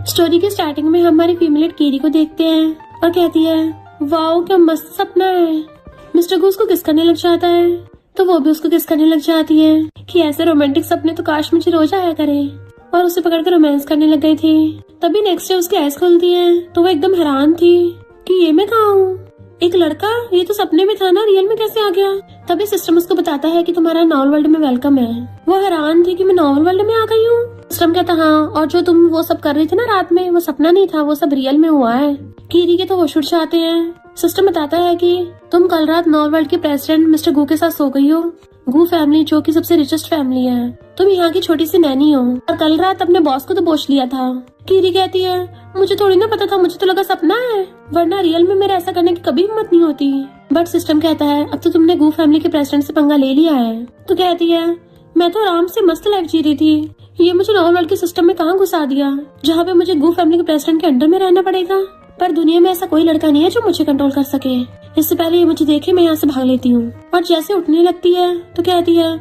Story के starting में हमारी फीमेल कीरी को देखते हैं और कहती है वाओ क्या मस्त सपना है। मिस्टर गूस को किस करने लग जाता है तो वो भी उसको किस करने लग जाती है कि ऐसे रोमांटिक सपने तो काश मुझे रोज आया करे, और उसे पकड़कर रोमांस करने लग गई थी। तभी नेक्स्ट डे उसकी आइज खुलती है तो वो एकदम हैरान थी कि ये मैं कहाँ हूँ, एक लड़का, ये तो सपने में था ना, रियल में कैसे आ गया। तभी सिस्टम उसको बताता है कि तुम्हारा नॉवल वर्ल्ड में वेलकम है। वो हैरान थी कि मैं नॉवल वर्ल्ड में आ गई हूँ। सिस्टम कहता हाँ, और जो तुम वो सब कर रही थी ना रात में, वो सपना नहीं था, वो सब रियल में हुआ है। कीरी के तो होश उड़ जाते हैं। सिस्टम बताता है कि तुम कल रात नॉवल वर्ल्ड के प्रेसिडेंट मिस्टर गू के साथ सो गई हो। गू फैमिली जो कि सबसे रिचेस्ट फैमिली है, तुम यहाँ की छोटी सी नैनी हो और कल रात अपने बॉस को तो पोछ लिया था। कीरी कहती है मुझे थोड़ी ना पता था, मुझे तो लगा सपना है, वरना रियल में मेरा ऐसा करने की कभी हिम्मत नहीं होती। बट सिस्टम कहता है अब तो तुमने गू फैमिली के प्रेसिडेंट से पंगा ले लिया है। तो कहती है मैं तो आराम से मस्त लाइफ जी रही थी, ये मुझे नॉवल वर्ल्ड के सिस्टम में कहाँ घुसा दिया जहाँ पे मुझे गू फैमिली के प्रेसिडेंट के अंडर में रहना पड़ेगा। पर दुनिया में ऐसा कोई लड़का नहीं है जो मुझे कंट्रोल कर सके। इससे पहले ये मुझे देखे मैं यहाँ से भाग लेती हूँ। और जैसे उठने लगती है तो कहती है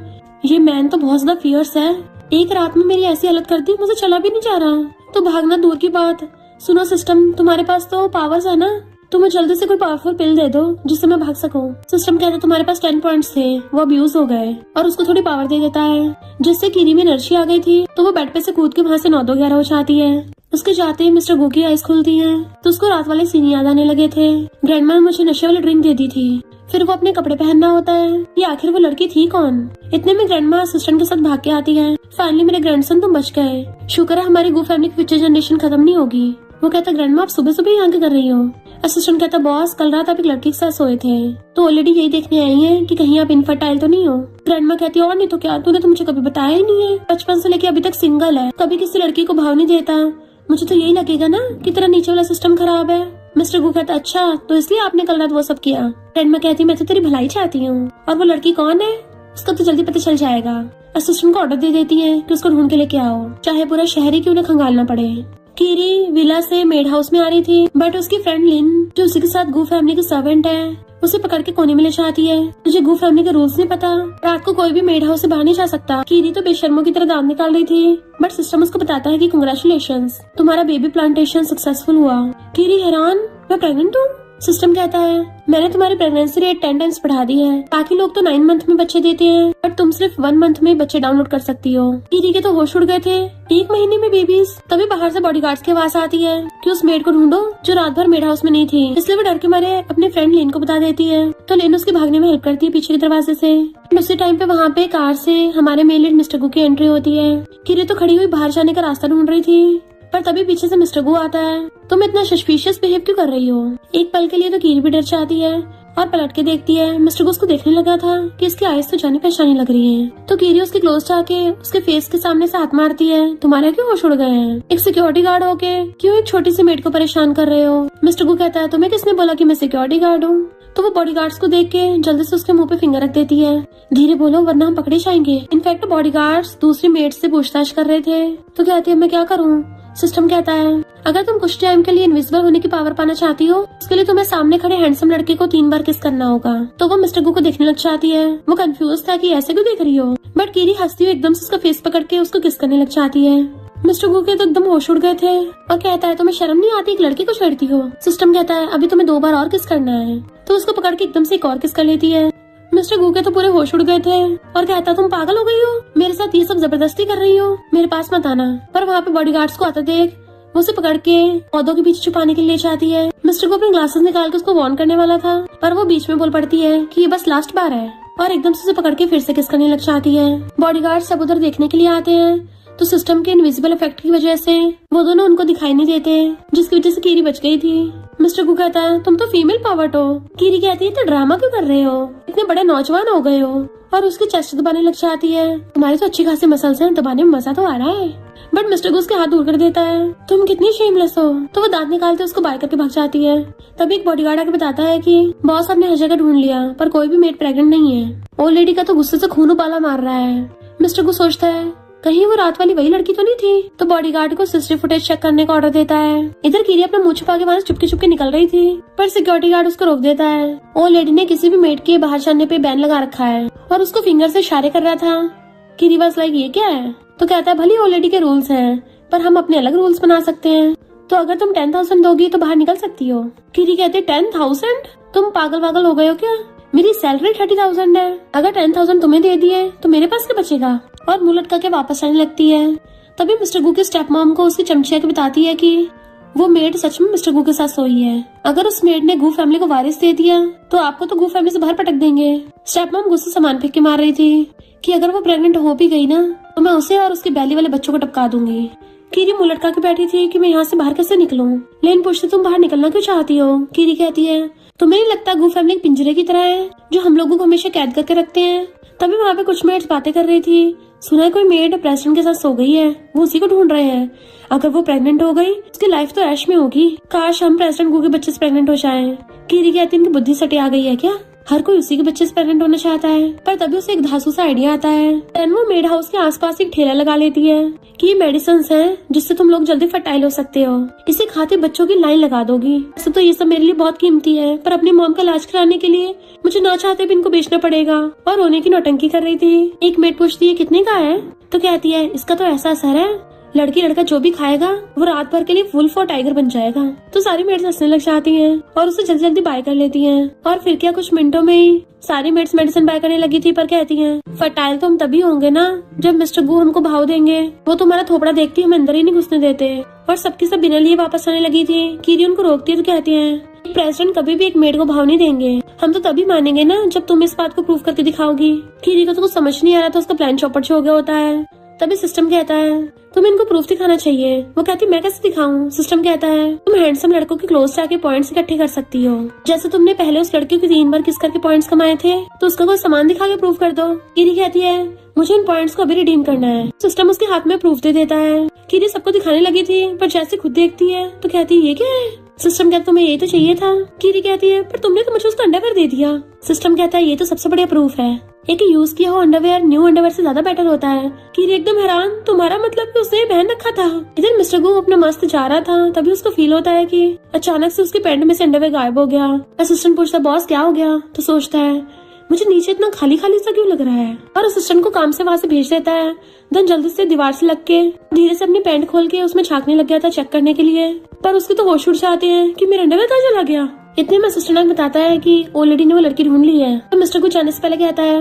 ये मैन तो बहुत ज्यादा फियर्स है, एक रात में मेरी ऐसी हालत कर दी, मुझे चला भी नहीं जा रहा। तो भागना दूर की बात, सुनो सिस्टम तुम्हारे पास तो पावर्स है ना, तुम्हें जल्दी से कोई पावरफुल पिल दे दो जिससे मैं भाग सकूं। सिस्टम कहता है तुम्हारे पास 10 पॉइंट्स थे, वो अब्यूज हो गए, और उसको थोड़ी पावर दे देता है जिससे कीरी में एनर्जी आ गई थी। तो वो बेड पे से कूद के वहाँ से 9-2-11 हो जाती है। उसके जाते ही मिस्टर गू की आइज खुलती है तो उसको रात वाले सीन याद आने लगे थे। ग्रैंडमा ने मुझे नशे वाली ड्रिंक दे दी थी, फिर वो अपने कपड़े पहनना होता है, ये आखिर वो लड़की थी कौन। इतने में ग्रैंडमा असिस्टेंट के साथ भाग के आती है। फाइनली मेरे ग्रैंडसन तुम बच गए, शुक्र है हमारी गू फैमिली की फ्यूचर जनरेशन खत्म नहीं होगी। वो कहता ग्रैंडमा आप सुबह सुबह यहाँ क्या कर रही हो। असिस्टेंट कहता बॉस कल रात आप एक लड़की के साथ सोए थे, तो ऑलरेडी यही देखने आई हैं कि कहीं आप इनफर्टाइल तो नहीं हो। ग्रैंडमा कहती और नहीं तो क्या, तूने तो मुझे कभी बताया ही नहीं है, बचपन से लेके अभी तक सिंगल है, कभी किसी लड़की को भाव नहीं देता, मुझे तो यही लगेगा ना कि तेरा नीचे वाला सिस्टम खराब है। मिस्टर गू कहता अच्छा तो इसलिए आपने कल रात वो सब किया। ग्रैंडमा कहती मैं तो तेरी भलाई चाहती हूँ, और वो लड़की कौन है उसका तो जल्दी पता चल जाएगा। असिस्टेंट को ऑर्डर दे देती है कि उसको ढूंढ के लेके आओ, चाहे पूरा शहर ही क्यों न खंगालना पड़े। कीरी विला से मेड हाउस में आ रही थी, बट उसकी फ्रेंड लिन जो उसी के साथ गू फैमिली की सर्वेंट है उसे पकड़ के कोने में ले जाती है। तुझे गू फैमिली के रूल्स नहीं पता, रात को कोई भी मेड हाउस से बाहर नहीं जा सकता। कीरी तो बेशर्मों की तरह दांत निकाल रही थी, बट सिस्टम उसको बताता है कि कांग्रेचुलेशंस, तुम्हारा बेबी प्लांटेशन सक्सेसफुल हुआ। कीरी हैरान मैं प्रेग्नेंट हूँ। सिस्टम कहता है मैंने तुम्हारी प्रेगनेंसी रेट 10 टाइम्स बढ़ा दी है, बाकी लोग तो 9 मंथ में बच्चे देते हैं, बट तुम सिर्फ 1 मंथ में बच्चे डाउनलोड कर सकती हो। कीरी के तो होश उड़ गए थे, 1 महीने में बेबीज। तभी बाहर से बॉडीगार्ड्स की आवाज आती है कि उस मेड को ढूंढो जो रात भर मेड हाउस में नहीं थी। इसलिए वो डर के मारे अपने फ्रेंड लेन को बता देती है, तो लेन उसके भागने में हेल्प करती है पीछे के दरवाजे से। उसी टाइम पे वहाँ पे कार से हमारे मेल लीड मिस्टर गू की एंट्री होती है। कीरी तो खड़ी हुई बाहर जाने का रास्ता ढूंढ रही थी, पर तभी पीछे से मिस्टर गू आता है। तुम इतना सस्पिशियस बिहेव क्यों कर रही हो। एक पल के लिए तो कीरी भी डर जाती है और पलट के देखती है। मिस्टर गू उसको देखने लगा था कि इसकी आइज तो जानी पहचानी लग रही है। तो कीरी उसके क्लोज जाके उसके फेस के सामने से हाथ मारती है, तुम्हारे क्यों होश उड़ गए हैं, एक सिक्योरिटी गार्ड होके क्यों एक छोटी सी मेड को परेशान कर रहे हो। मिस्टर गू कहता है तुम्हें किसने बोला कि मैं सिक्योरिटी गार्ड हूँ। तो वो बॉडीगार्ड्स को देख के जल्दी से उसके मुंह पे फिंगर रख देती है, धीरे बोलो वरना हम पकड़े जाएंगे। इनफैक्ट बॉडीगार्ड्स दूसरी मेड से पूछताछ कर रहे थे। तो कहती है मैं क्या करूँ। सिस्टम कहता है अगर तुम कुछ टाइम के लिए इनविजिबल होने की पावर पाना चाहती हो, उसके लिए तुम्हें सामने खड़े हैंडसम लड़के को 3 बार किस करना होगा। तो वो मिस्टर गू को देखने लग जाती है। वो कंफ्यूज था कि ऐसे क्यों देख रही हो, बट कीरी हंसती हुई एकदम से उसका फेस पकड़ के उसको किस करने लग जाती है। मिस्टर गू के तो एकदम होश उड़ गए थे और कहता है तुम्हें शर्म नहीं आती, एक लड़की को छेड़ती हो। सिस्टम कहता है अभी तुम्हें 2 बार और किस करना है। तो उसको पकड़ के एकदम से एक और किस कर लेती है। मिस्टर गू के तो पूरे होश उड़ गए थे और कहता तुम पागल हो गई हो, मेरे साथ ये सब जबरदस्ती कर रही हो, मेरे पास मत आना। पर वहाँ पे बॉडीगार्ड्स को आता देख वो उसे पकड़ के पौधों के पीछे छुपाने के लिए ले जाती है। मिस्टर को अपने ग्लासेस निकाल के उसको वार्न करने वाला था, पर वो बीच में बोल पड़ती है कि ये बस लास्ट बार है, और एकदम से उसे पकड़ के फिर से किस करने लग जाती है। बॉडीगार्ड सब उधर देखने के लिए आते हैं, तो सिस्टम के इनविजिबल इफेक्ट की वजह से वो दोनों उनको दिखाई नहीं देते, जिसकी वजह से कीरी बच गई थी। मिस्टर गू कहता है तुम तो फीमेल पावर्ड हो। कीरी कहती है तो ड्रामा क्यों कर रहे हो, इतने बड़े नौजवान हो गए हो, और उसकी चेस्ट दबाने लग जाती है। तुम्हारे तो अच्छी खासी मसल्स हैं, दबाने में मजा तो आ रहा है। बट मिस्टर गू उसके हाथ दूर कर देता है, तुम कितनी शेमलेस हो। तो वो दांत निकालते उसको बाय करके भाग जाती है। तभी एक बॉडीगार्ड आके बताता है कि बॉस आपने हर जगह ढूंढ लिया पर कोई भी मेड प्रेग्नेंट नहीं है। ओल्ड लेडी का तो गुस्से से खून उबाला मार रहा है। मिस्टर गू सोचता है कहीं वो रात वाली वही लड़की तो नहीं थी। तो बॉडीगार्ड को सीसीटीवी फुटेज चेक करने का ऑर्डर देता है। इधर कीरी अपना मुंह छुपा के वहाँ से चुपके चुपके निकल रही थी, पर सिक्योरिटी गार्ड उसको रोक देता है। ओल्ड लेडी ने किसी भी मेड के बाहर जाने पे बैन लगा रखा है और उसको फिंगर से इशारे कर रहा था। कीरी वाज लाइक ये क्या है। तो कहता है भली ओल्ड लेडी के रूल्स हैं, पर हम अपने अलग रूल्स बना सकते हैं। तो अगर तुम 10,000 दोगी तो बाहर निकल सकती हो। कीरी कहते 10,000? तुम पागल वागल हो गए हो क्या? मेरी सैलरी 30,000 है। अगर 10,000 तुम्हें दे दिए तो मेरे पास क्या बचेगा? और मुंह लटका के वापस आने लगती है। तभी मिस्टर गू की स्टेप मॉम को उसकी चमचिया के बताती है कि वो मेड सच में मिस्टर गू के साथ सोई है। अगर उस मेड ने गू फैमिली को वारिस दे दिया तो आपको तो गू फैमिली से बाहर पटक देंगे। स्टेप मॉम गुस्से सामान फेंक के मार रही थी कि अगर वो प्रेग्नेंट हो भी गई ना तो मैं उसे और उसके बैली वाले बच्चों को टपका दूंगी। कीरी मुंह लटका के बैठी थी कि मैं यहाँ से बाहर कैसे निकलूं। लेन पूछती तुम बाहर निकलना क्यों चाहती हो? कीरी कहती है तुम्हें नहीं लगता गू फैमिली एक पिंजरे की तरह है जो हम लोगों को हमेशा कैद करके रखते हैं? तभी वहाँ पे कुछ मेड्स बातें कर रही थी। सुना है कोई मेड प्रेसिडेंट के साथ सो गई है, वो उसी को ढूंढ रहे हैं। अगर वो प्रेग्नेंट हो गई उसकी लाइफ तो ऐश में होगी। काश हम प्रेसिडेंट गू के बच्चे से प्रेग्नेंट हो जाएं। कीरी कहती है इनकी बुद्धि सटे आ गई है क्या? हर कोई उसी के बच्चे से प्रेग्नेंट होना चाहता है। पर तभी उसे एक धांसू सा आइडिया आता है। देन वो मेड हाउस के आसपास एक ठेला लगा लेती है कि ये मेडिसिन है जिससे तुम लोग जल्दी फर्टाइल हो सकते हो। इसे खाते बच्चों की लाइन लगा दोगी। वैसे तो ये सब मेरे लिए बहुत कीमती है, पर अपनी मॉम का इलाज कराने के लिए मुझे ना चाहते भी इनको बेचना पड़ेगा। और रोने की नौटंकी कर रही थी। एक मेड पूछती है कितने का है? तो कहती है इसका तो ऐसा असर है लड़की लड़का जो भी खाएगा वो रात भर के लिए वुल्फ और टाइगर बन जाएगा। तो सारी मेड्स हंसने लग जाती हैं और उसे जल्दी जल्दी बाय कर लेती हैं। और फिर क्या कुछ मिनटों में ही सारी मेड्स मेडिसिन बाय करने लगी थी। पर कहती हैं फर्टाइल तो हम तभी होंगे ना जब मिस्टर गू हमको भाव देंगे। वो तुम्हारा थोपड़ा देखती हमें अंदर ही नहीं घुसने देते। और सबकी सब बिना लिए वापस आने लगी थी। कीरी उनको रोकती है तो कहती है प्रेसिडेंट कभी भी एक मेड को भाव नहीं देंगे। हम तो तभी मानेंगे ना जब तुम इस बात को प्रूव करके दिखाओगी। कीरी को तो कुछ समझ नहीं आ रहा था, उसका प्लान चौपट से हो गया होता है। तभी सिस्टम कहता है तुम्हें इनको प्रूफ दिखाना चाहिए। वो कहती मैं कैसे दिखाऊं? सिस्टम कहता है तुम हैंडसम लड़कों के क्लोज जाके पॉइंट्स इकट्ठे कर सकती हो। जैसे तुमने पहले उस लड़के को 3 बार किस करके पॉइंट्स कमाए थे तो उसका कोई सामान दिखा के प्रूफ कर दो। कीरी कहती है मुझे इन पॉइंट्स को अभी रिडीम करना है। सिस्टम उसके हाथ में प्रूफ दे देता है। कीरी सबको दिखाने लगी थी पर जैसे खुद देखती है तो कहती है ये क्या है? सिस्टम कहता तुम्हें यही तो चाहिए था। कीरी कहती है पर तुमने तो मुझे उसका अंडरवेयर दे दिया। सिस्टम कहता है ये तो सबसे बढ़िया प्रूफ है। एक यूज किया हो अंडरवेयर न्यू अंडरवेयर से ज्यादा बेटर होता है। कीरी एकदम हैरान तुम्हारा मतलब कि उसने पहन रखा था। इधर मिस्टर गू अपना मस्त जा रहा था तभी उसको फील होता है कि अचानक से उसके पैंट में से अंडरवेयर गायब हो गया। असिस्टेंट पूछता बॉस क्या हो गया? तो सोचता है मुझे नीचे इतना खाली खाली सा क्यों लग रहा है। और असिस्टेंट को काम से वहाँ से भेज देता है। देन जल्दी से दीवार से लग के धीरे से अपनी पैंट खोल के उसमें झांकने लग गया था चेक करने के लिए। पर उसके तो होश उड़ जाते हैं कि मेरा अंडरवेयर कहाँ चला गया। इतने में असिस्टेंट बताता है कि ऑलरेडी ने वो लड़की ढूंढ ली है। तो मिस्टर को जाने से पहले कहता है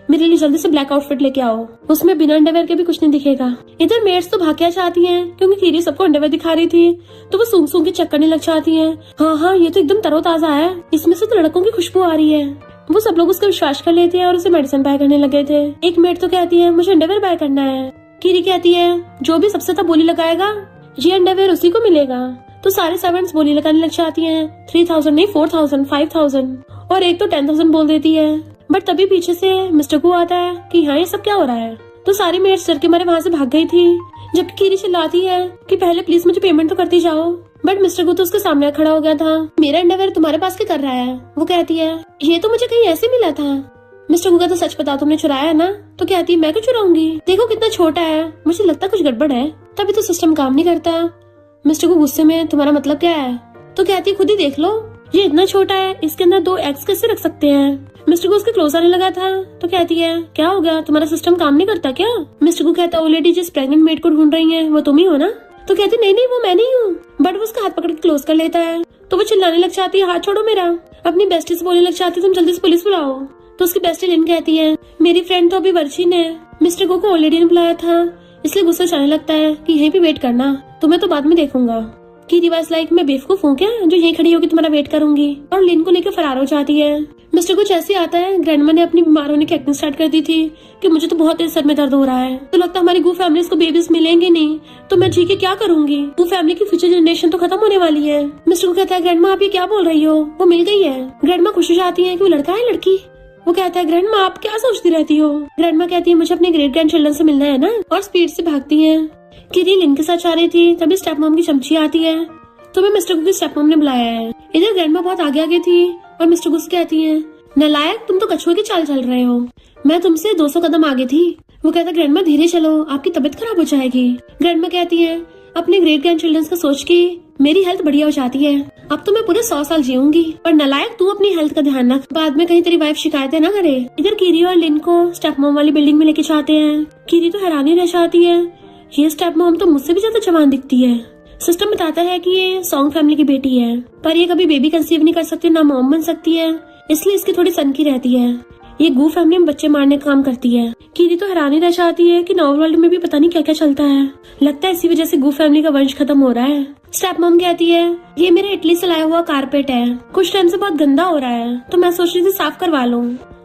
मेरे लिए जल्दी से ब्लैक आउटफिट लेके आओ, उसमें बिना अंडरवेयर के भी कुछ नहीं दिखेगा। इधर मेड्स तो भाग चाहती हैं क्योंकि कीरी सबको अंडरवेयर दिखा रही थी तो वो सूंघ सूंघ के चेक करने लग जाती हैं। हाँ ये तो एकदम तरोताजा है, इसमें से तो लड़कों की खुशबू आ रही है। वो सब लोग उसका विश्वास कर लेते हैं और उसे मेडिसिन बाय करने लगे थे। एक मेड तो कहती है मुझे अंडरवेयर बाय करना है। कीरी कहती है जो भी सबसे ज्यादा बोली लगाएगा ये अंडरवेयर उसी को मिलेगा। तो सारे सर्वेंट्स बोली लगाने लग जाती हैं 3,000 नहीं 4,000 5,000 और एक तो 10,000 बोल देती है। बट तभी पीछे से मिस्टर गू आता है कि हाँ ये सब क्या हो रहा है। तो सारी मेड्स डर के मारे वहाँ से भाग गई थी जबकि कीरी चिल्लाती है कि पहले प्लीज मुझे पेमेंट तो करती जाओ। बट मिस्टर गू तो उसके सामने खड़ा हो गया था। मेरा अंडरवेयर तुम्हारे पास क्या कर रहा है? वो कहती है ये तो मुझे कहीं ऐसे मिला था। मिस्टर गू का तो सच बताओ तुमने चुराया है ना? तो कहती है मैं क्यों चुराऊंगी, देखो कितना छोटा है, मुझे लगता कुछ गड़बड़ है। तभी तो सिस्टम काम नहीं करता। मिस्टर गू गुस्से में तुम्हारा मतलब क्या है? तो कहती है खुद ही देख लो ये इतना छोटा है, इसके अंदर 2 एग्स कैसे रख सकते हैं। मिस्टर गू उसके क्लोज आने लगा था तो कहती है क्या हो गया, तुम्हारा सिस्टम काम नहीं करता क्या? मिस्टर गू कहता ऑलरेडी जिस प्रेग्नेंट मेड को ढूंढ रही है वो तुम ही हो ना? तो कहती नहीं वो मैं नहीं हूँ। बट वो उसका हाथ पकड़ के क्लोज कर लेता है तो वो चिल्लाने लग जाती है हाथ छोड़ो मेरा। अपनी बेस्टी से बोलने लग जाती है तुम जल्दी से पुलिस बुलाओ। तो उसकी बेस्टी लिन कहती है मेरी फ्रेंड तो अभी वर्जिन है, मिस्टर गू को ऑलरेडी ने बुलाया था इसलिए गुस्सा जाने लगता है कि यहीं पे वेट करना, तुम्हें तो बाद में देखूंगा। की रिवाज लाइक मैं बेवकूफ हूँ क्या जो यहीं खड़ी होकर तुम्हारा वेट करूंगी। और लिन को लेकर फरार हो जाती है। मिस्टर को जैसे आता है ग्रैंडमा ने अपनी बीमार होने की एक्टिंग स्टार्ट कर दी थी कि मुझे तो बहुत तेज सर में दर्द हो रहा है, तो लगता है हमारी गू फैमिली को बेबीज मिलेंगे नहीं तो मैं जी के क्या करूंगी। गू फैमिली की फ्यूचर जनरेशन तो खत्म होने वाली है। मिस्टर को कहता है ग्रैंडमा आप ये क्या बोल रही हो, वो मिल गई है। ग्रैंडमा खुश हो जाती है कि वो लड़का है लड़की। वो कहता है ग्रैंडमा आप क्या सोचती रहती हो। ग्रैंडमा कहती है मुझे अपने ग्रेट ग्रैंड चिल्ड्रन से मिलना है ना, और स्पीड से भागती है। किरी लिन के साथ जा रही थी तभी स्टेप मॉम की चमची आती है तो मैं मिस्टर गू की स्टेप मॉम ने बुलाया है। इधर ग्रैंडमा बहुत आगे आगे थी और मिस्टर गू से कहती है नालायक तुम तो कछुए की चाल चल रहे हो, मैं तुमसे 200 कदम आगे थी। वो कहता ग्रैंडमा धीरे चलो आपकी तबीयत खराब हो जाएगी। ग्रैंडमा कहती है अपने ग्रेट ग्रैंड चिल्ड्रन का सोच के मेरी हेल्थ बढ़िया हो जाती है, अब तो मैं पूरे 100 साल जीऊंगी। पर नालायक तू अपनी हेल्थ का ध्यान रख, बाद में कहीं तेरी वाइफ शिकायतें ना करे। इधर कीरी और लिन को स्टेप मॉम वाली बिल्डिंग में लेके जाते हैं। कीरी तो हैरानी रह जाती है ये स्टेप मॉम तो मुझसे भी ज्यादा जवान दिखती है। सिस्टम बताता है कि ये सॉन्ग फैमिली की बेटी है, पर ये कभी बेबी कंसीव नहीं कर सकती, ना मॉम बन सकती है, इसलिए इसकी थोड़ी सनकी रहती है। ये गू फैमिली में बच्चे मारने का काम करती है। कीरी तो हैरानी रह जाती है कि नॉर्मल वर्ल्ड में भी पता नहीं क्या क्या चलता है। लगता है इसी वजह से गू फैमिली का वंश खत्म हो रहा है। स्टेप मॉम कहती है ये मेरे इटली से लाया हुआ कारपेट है, कुछ टाइम से बहुत गंदा हो रहा है, तो मैं सोच रही थी साफ करवा लूं।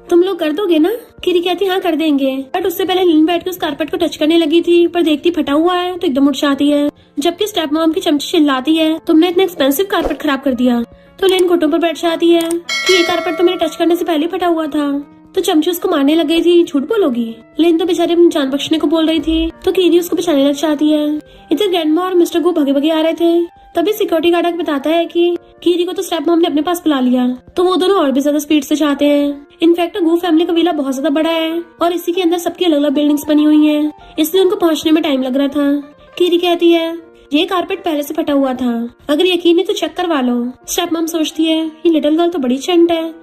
तुम लोग कर दोगे ना? कीरी कहती हाँ कर देंगे, बट उससे पहले लिन बैठ के उस कारपेट को टच करने लगी थी, पर देखती फटा हुआ है तो एकदम उठ जाती है। जबकि स्टेप मॉम की चमची चिल्लाती है तुमने इतना एक्सपेंसिव कारपेट खराब कर दिया। तो लिन घुटनों पर बैठ जाती है कि ये कारपेट तो मेरे टच करने से पहले फटा हुआ था। तो चमची उसको मारने लग गई थी, झूठ बोलोगी? लिन तो बेचारी अपनी जान बख्शने को बोल रही थी, तो कीरी उसको बचाने लग जाती है। इधर ग्रैंडमा और मिस्टर गू भगे भगे आ रहे थे। तभी सिक्योरिटी गार्ड बताता है कि कीरी को तो स्टेप मॉम ने अपने पास बुला लिया, तो वो दोनों और भी ज्यादा स्पीड से जाते हैं। इनफैक्ट गू फैमिली का विला बहुत ज्यादा बड़ा है और इसी के अंदर सबकी अलग अलग बिल्डिंग्स बनी हुई हैं, इसलिए उनको पहुंचने में टाइम लग रहा था। कीरी कहती है ये कारपेट पहले से फटा हुआ था, अगर यकीन है तो चेक करवा लो। स्टेप मॉम सोचती है ये लिटिल गर्ल तो बड़ी चंट है,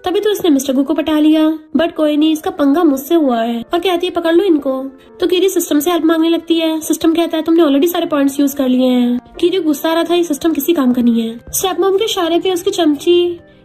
तभी तो इसने मिस्टर गू को पटा लिया, बट कोई नहीं, इसका पंगा मुझसे हुआ है, और कहती है पकड़ लो इनको। तो कीरी सिस्टम से हेल्प मांगने लगती है। सिस्टम कहता है तुमने ऑलरेडी सारे पॉइंट्स यूज कर लिए हैं। कीरी गुस्सा आ रहा था ये सिस्टम किसी काम का नहीं है। स्टेप मॉम के इशारे पे उसकी चमची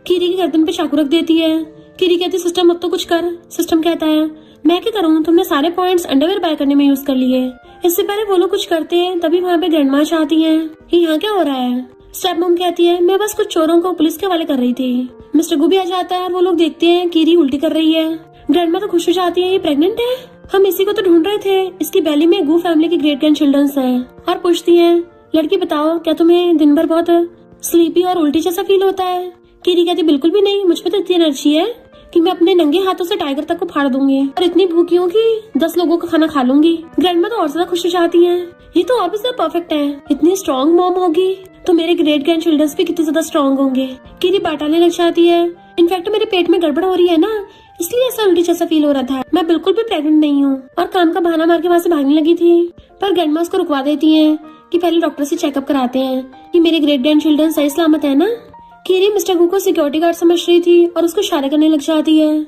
कीरी की गर्दन पे चाकू रख देती है। कीरी कहती सिस्टम अब तो कुछ कर। सिस्टम कहता है मैं क्या करूँ, तुमने सारे पॉइंट्स अंडरवेयर बाय करने में यूज कर लिए। इससे पहले वो लोग कुछ करते हैं, तभी वहाँ पे ग्रैंडमा आती है। यहाँ क्या हो रहा है? स्टेप मॉम कहती है मैं बस कुछ चोरों को पुलिस के हवाले कर रही थी। मिस्टर गू भी आ जाता है और वो लोग देखते हैं कीरी उल्टी कर रही है। ग्रैंडमा तो खुश हो जाती है ये प्रेग्नेंट है, हम इसी को तो ढूंढ रहे थे, इसकी बेली में गू फैमिली के ग्रेट ग्रैंड चिल्ड्रंस हैं। और पूछती है लड़की बताओ क्या तुम्हें दिन भर बहुत स्लीपी और उल्टी जैसा फील होता है? कीरी कहती बिल्कुल भी नहीं, मुझ पे तो इतनी एनर्जी है कि मैं अपने नंगे हाथों से टाइगर तक को फाड़ दूंगी, और इतनी भूखी हूँ कि 10 लोगों का खाना खा लूंगी। ग्रैंडमा तो और ज्यादा खुश हो जाती है, ये तो और भी ज्यादा परफेक्ट है, इतनी स्ट्रॉन्ग मॉम होगी तो मेरे ग्रेट ग्रैंड चिल्ड्रंस भी कितने ज्यादा स्ट्रॉन्ग होंगे। कीरी बाटाने लग जाती है इनफैक्ट मेरे पेट में गड़बड़ हो रही है ना, इसलिए ऐसा उल्टी जैसा फील हो रहा था, मैं बिल्कुल भी प्रेग्नेंट नहीं हूँ। और काम का बहाना मार के वहाँ से भागने लगी थी, पर ग्रैंडमा उसको रुकवा देती है कि पहले डॉक्टर से चेकअप कराते हैं कि मेरे ग्रेट ग्रैंड चिल्ड्रन सही सलामत है ना। कीरी मिस्टर गू को सिक्योरिटी गार्ड समझ रही थी और उसको इशारे करने लग जाती है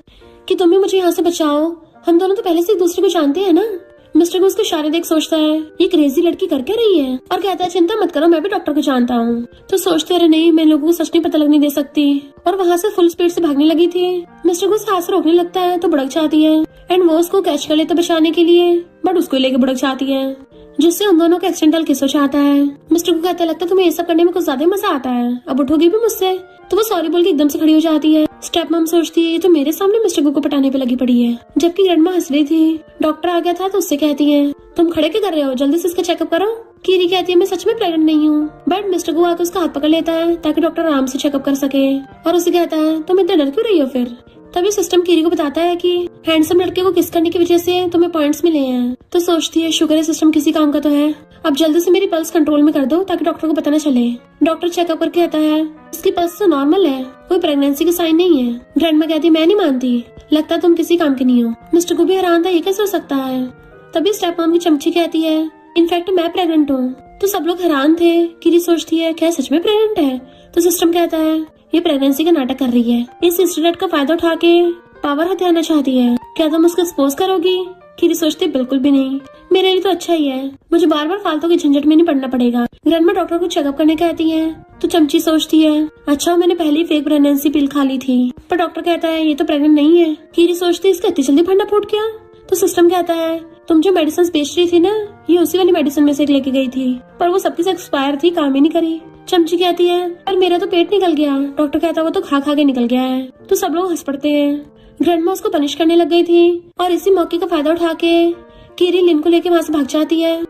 कि तुम भी मुझे यहाँ से बचाओ, हम दोनों तो पहले से एक दूसरे को जानते हैं ना। मिस्टर गू उसके इशारे देख सोचता है ये क्रेजी लड़की कर क्या रही है, और कहता है चिंता मत करो मैं भी डॉक्टर को जानता हूँ। तो सोचते रहे नहीं मैं लोगों को सच नहीं पता लगने दे सकती, और वहाँ से फुल स्पीड से भागने लगी थी। मिस्टर गू हाथ से रोकने लगता है तो भड़क जाती है एंड वो उसको कैच कर लेता बचाने के लिए, बट उसको लेके भड़क जाती है, जिससे उन दोनों का एक्सीडेंटल किस हो जाता है। मिस्टर गू कहता है लगता है तुम्हें ये सब करने में कुछ ज्यादा मजा आता है, अब उठोगी भी मुझसे? तो वो सॉरी बोल के एकदम से खड़ी हो जाती है। स्टेप मॉम सोचती है ये तो मेरे सामने मिस्टर गू को पटाने पे लगी पड़ी है, जबकि ग्रैंडमा हंस रही थी। डॉक्टर आ गया था तो उससे कहती है तुम खड़े क्या कर रहे हो, जल्दी से इसका चेकअप करो। कीरी कहती है मैं सच में प्रेग्नेंट नहीं हूँ, बट मिस्टर गू आकर उसका हाथ पकड़ लेता है ताकि डॉक्टर आराम से चेकअप कर सके, और उसे कहता है तुम इतने डर क्यों रही हो फिर? तभी सिस्टम कीरी को बताता है कि हैंडसम लड़के को किस करने की वजह से तुम्हें पॉइंट्स मिले हैं। तो सोचती है शुक्र है सिस्टम किसी काम का तो है, अब जल्दी से मेरी पल्स कंट्रोल में कर दो ताकि डॉक्टर को पता न चले। डॉक्टर चेकअप करके कहता है इसकी पल्स तो नॉर्मल है, कोई प्रेगनेंसी का साइन नहीं है। ग्रैंडमा कहती है मैं नहीं मानती, लगता तुम किसी काम की नहीं हो। मिस्टर को भी हैरान था ये कैसे हो सकता है। तभी स्टेप मॉम की चमची कहती है इनफैक्ट मैं प्रेग्नेंट हूँ। तो सब लोग हैरान थे। कीरी सोचती है क्या सच में प्रेग्नेंट है? तो सिस्टम कहता है ये प्रेगनेंसी का नाटक कर रही है, इस इंसिडेंट का फायदा उठा के पावर हथियाना चाहती है, क्या तुम उसको एक्सपोज करोगी? कीरी सोचती है बिल्कुल भी नहीं, मेरे लिए तो अच्छा ही है, मुझे बार बार फालतू के झंझट में नहीं पड़ना पड़ेगा। ग्रैंडमा डॉक्टर को चेकअप करने कहती है तो चमची सोचती है अच्छा मैंने पहले फेक प्रेगनेंसी पिल खा ली थी, पर डॉक्टर कहता है ये तो प्रेग्नेंट नहीं है। कीरी सोचती है इसका इतनी जल्दी फंडा फूट गया। तो सिस्टम कहता है तुम जो मेडिसिन बेच रही थी ना, ये उसी वाली मेडिसिन में से एक लेके गई थी, पर वो सबकी से एक्सपायर थी, काम ही नहीं करी। चमची कहती है पर मेरा तो पेट निकल गया। डॉक्टर कहता है वो तो खा खा के निकल गया है। तो सब लोग हंस पड़ते हैं। ग्रैंडमा उसको पनिश करने लग गई थी, और इसी मौके का फायदा उठा के कीरी लिन को लेके वहाँ से भाग जाती है,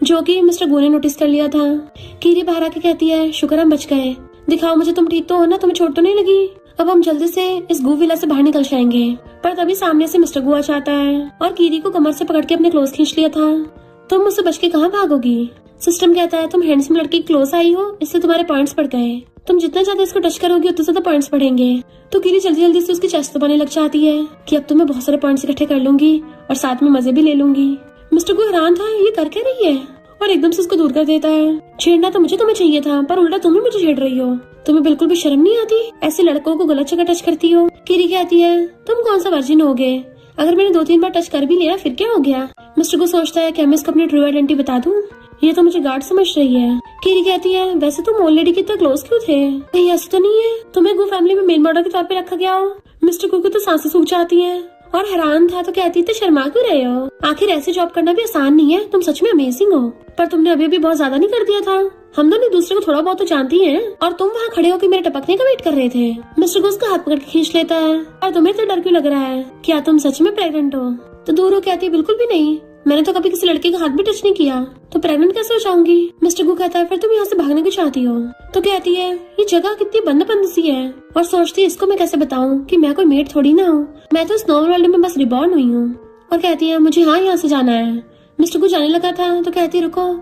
जो कि मिस्टर गू ने नोटिस कर लिया था। कीरी बाहर आके कहती है शुक्र हम बच गए, दिखाओ मुझे तुम ठीक तो हो ना, तुम्हें चोट तो नहीं लगी? अब हम जल्दी से इस गू विला से बाहर निकल जाएंगे। पर तभी सामने से मिस्टर गू आ जाता है और कीरी को कमर से पकड़ के अपने क्लोज खींच लिया था। तुम मुझसे बच के कहाँ भागोगी? सिस्टम कहता है तुम हैंडसम लड़की के क्लोज आई हो, इससे तुम्हारे पॉइंट्स बढ़ गए, तुम जितना ज्यादा इसको टच करोगे उतने ज्यादा पॉइंट्स बढ़ेंगे। तो कीरी जल्दी जल्दी से उसकी चेस्ट दबाने लग जाती है कि अब तो मैं बहुत सारे पॉइंट्स इकट्ठे कर लूंगी और साथ में मजे भी ले लूंगी। मिस्टर गू हैरान था ये कर क्या रही है, और एकदम से उसको दूर कर देता है। छेड़ना तो मुझे तुम्हें चाहिए था, पर उल्टा तुम ही मुझे छेड़ रही हो, तुम्हें बिल्कुल भी शर्म नहीं आती? ऐसे लड़कों को गलत जगह टच करती हो। कीरी कहती है तुम कौन सा वर्जिन होगे अगर मैंने 2-3 बार टच कर भी लिया फिर क्या हो गया? मिस्टर गू सोचता है क्या मैं इसको अपनी ट्रू आइडेंटिटी बता दूं? ये तो मुझे गार्ड समझ रही है। कीरी कहती है वैसे तुम ओल्ड लेडी के इतना क्लोज क्यों थे? कहीं ऐसा तो नहीं है तुम्हें गू फैमिली में मेल मॉडल के तौर पे रखा गया हो? मिस्टर गू को तो सांसें सूख जाती हैं और हैरान था तो कहती तो शर्मा क्यों रहे हो? आखिर ऐसे जॉब करना भी आसान नहीं है, तुम सच में अमेजिंग हो। पर तुमने अभी भी बहुत ज्यादा नहीं कर दिया था? हम दोनों एक दूसरे को थोड़ा बहुत तो जानती हैं और तुम वहाँ खड़े होकर मेरे टपकने का वेट कर रहे थे। मिस्टर गू उसका हाथ पकड़ के खींच लेता है। और तुम्हें तो डर क्यों लग रहा है? क्या तुम सच में प्रेग्नेंट हो? तो दूर हो कहती है बिल्कुल भी नहीं, मैंने तो कभी किसी लड़के का हाथ भी टच नहीं किया, तो प्रेग्नेंट कैसे हो जाऊंगी? मिस्टर गू कहता है फिर तुम यहाँ से भागने क्यों चाहती हो? तो कहती है ये जगह कितनी बंद बंद सी है और सोचती है इसको मैं कैसे बताऊं कि मैं कोई मेड थोड़ी ना हूँ, मैं तो इस नॉर्मल वर्ल्ड में बस रिबॉर्न हुई हूँ। और कहती है मुझे हाँ यहाँ से जाना है। मिस्टर गू जाने लगा था तो कहती है रुको,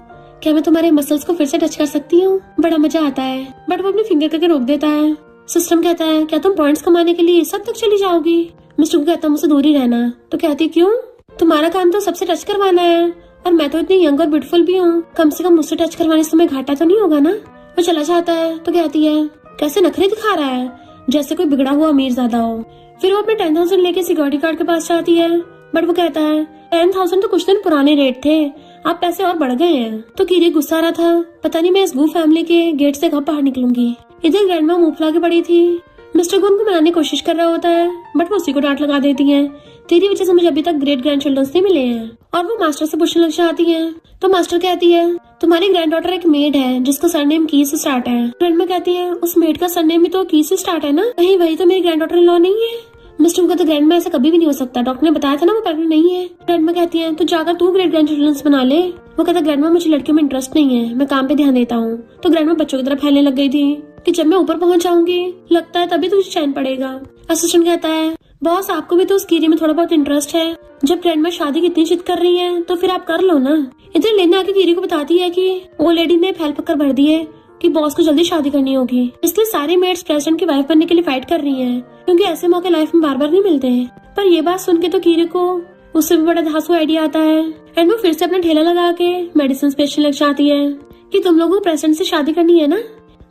क्या मैं तुम्हारे मसल्स को फिर से टच कर सकती हूँ? बड़ा मजा आता है। बट वो अपने फिंगर करके रोक देता है। सिस्टम कहता है क्या तुम पॉइंट्स कमाने के लिए सब तक चली जाओगी? मिस्टर गू कहता है मुझसे दूर ही रहना। तो कहती क्यों? तुम्हारा काम तो सबसे टच करवाना है और मैं तो इतनी यंग और ब्यूटीफुल भी हूँ, कम से कम मुझसे टच करवाने से तुम्हें घाटा तो नहीं होगा ना? वो चला जाता है तो कहती है कैसे नखरे दिखा रहा है, जैसे कोई बिगड़ा हुआ अमीर ज्यादा हो। फिर वो अपने 10,000 लेके सिक्योरिटी गार्ड के पास जाती है। बट वो कहता है 10,000 तो कुछ दिन पुराने रेट थे, अब पैसे और बढ़ गए हैं। तो कीरी गुस्सा आ रहा था, पता नहीं मैं इस गू फैमिली के गेट से कब बाहर निकलूंगी। इधर ग्रैंडमा मुंह फुला के पड़ी थी। मिस्टर गू उनको मनाने की कोशिश कर रहा होता है बट वो उसी को डांट लगा देती है, तेरी वजह से मुझे अभी तक ग्रेट ग्रैंड चिल्ड्रंस नहीं मिले हैं। और वो मास्टर से पूछने लग जाती है। तो मास्टर कहती है तुम्हारी ग्रैंड डॉटर एक मेड है जिसका सरनेम की से स्टार्ट है। ग्रैंडमा कहती है उस मेड का सरनेम भी तो की से स्टार्ट है ना, कहीं वही तो मेरी ग्रैंड डॉटर इन लॉ नहीं है? मिस्टर को तो ग्रैंडमा ऐसा कभी भी नहीं हो सकता, डॉक्टर ने बताया था ना वो प्रेग्नेंट नहीं है। ग्रैंडमा कहती है तो जाकर तू ग्रेट ग्रैंड चिल्ड्रंस बना ले। वो कहता ग्रैंडमा मुझे लड़कियों में इंटरेस्ट नहीं है, मैं काम पे ध्यान देता हूँ। तो ग्रैंडमा बच्चों की तरफ फैलने लग गई थी कि जब मैं ऊपर पहुंच जाऊंगी लगता है तभी तुझे चैन पड़ेगा। असिस्टेंट कहता है बॉस आपको भी तो उस कीरी में थोड़ा बहुत इंटरेस्ट है, जब ग्रैंडमा शादी की इतनी जिद कर रही है तो फिर आप कर लो ना। इधर लेना आके कीरी को बताती है कि वो लेडी ने फैल पकड़ भर दी है कि बॉस को जल्दी शादी करनी होगी, इसलिए सारी मेड्स प्रेसिडेंट की वाइफ बनने के लिए फाइट कर रही हैं, क्योंकि ऐसे मौके लाइफ में बार बार नहीं मिलते हैं। पर ये बात सुन के तो कीरी को उससे भी बड़ा धांसू आइडिया आता है एंड वो फिर से अपना ठेला लगा के मेडिसिन बेचने लग जाती है कि तुम लोगों को प्रेसिडेंट से शादी करनी है ना,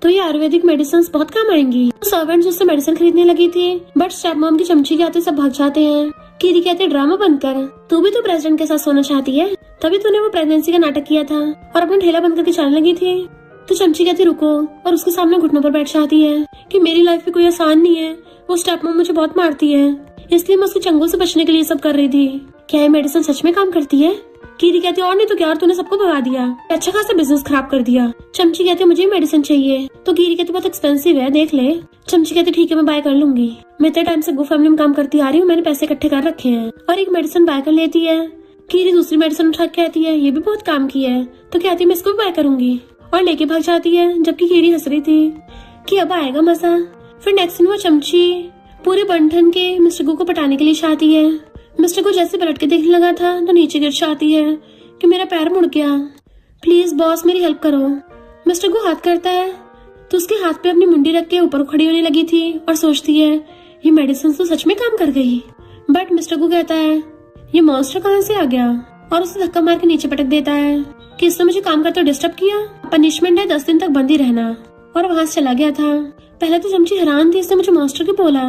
तो ये आयुर्वेदिक मेडिसिन बहुत काम आएंगी। सर्वेंट्स उससे मेडिसिन खरीदने लगी थी बट स्टेप मॉम की चमची के आते सब भाग जाते हैं। कीरी कहते ड्रामा बंद कर, तू भी तो प्रेसिडेंट के साथ सोना चाहती है, तभी तूने वो प्रेगनेंसी का नाटक किया था और अपना ठेला बंद करके चलने लगी थी। तो चमची कहती रुको और उसके सामने घुटनों पर बैठ जाती है कि मेरी लाइफ भी कोई आसान नहीं है, वो स्टेप मॉम मुझे बहुत मारती है, इसलिए मैं उसके चंगुल से बचने के लिए सब कर रही थी। क्या ये मेडिसिन सच में काम करती है? कीरी कहती और नहीं तो क्या, तूने सबको भगा दिया, अच्छा खासा बिजनेस खराब कर दिया। चमची कहती मुझे मेडिसिन चाहिए। तो कीरी कहती बहुत एक्सपेंसिव है, देख ले। चमची कहती ठीक है मैं बाय कर लूंगी, मैं इतने टाइम से गो फैमिली में काम करती आ रही हूँ, मैंने पैसे इकट्ठे कर रखे हैं। और एक मेडिसिन बाय कर लेती है। कीरी दूसरी मेडिसिन उठा के कहती है ये भी बहुत काम की है, तो कहती मैं इसको भी बाय करूंगी और लेके भाग जाती है, जबकि कीरी हंस रही थी कि अब आएगा मजा। फिर नेक्स्ट दिन वो चमची पूरे बंठन के मिस्टर गू को पटाने के लिए चाहती है। मिस्टर को जैसे पलट के देखने लगा था तो नीचे गिर जाती है कि मेरा पैर मुड़ गया, प्लीज बॉस मेरी हेल्प करो। मिस्टर को हाथ करता है तो उसके हाथ पे अपनी मुंडी रख के ऊपर खड़ी होने लगी थी और सोचती है ये मेडिसिन तो सच में काम कर गई। बट मिस्टर को कहता है ये मॉन्स्टर कहाँ से आ गया और उसे धक्का मार के नीचे पटक देता है कि इसने मुझे काम करते डिस्टर्ब किया, पनिशमेंट है 10 दिन तक बंद ही रहना। और वहां से चला गया था। पहले तो चमची हैरान थी इसने मुझे मॉन्स्टर क्यों बोला,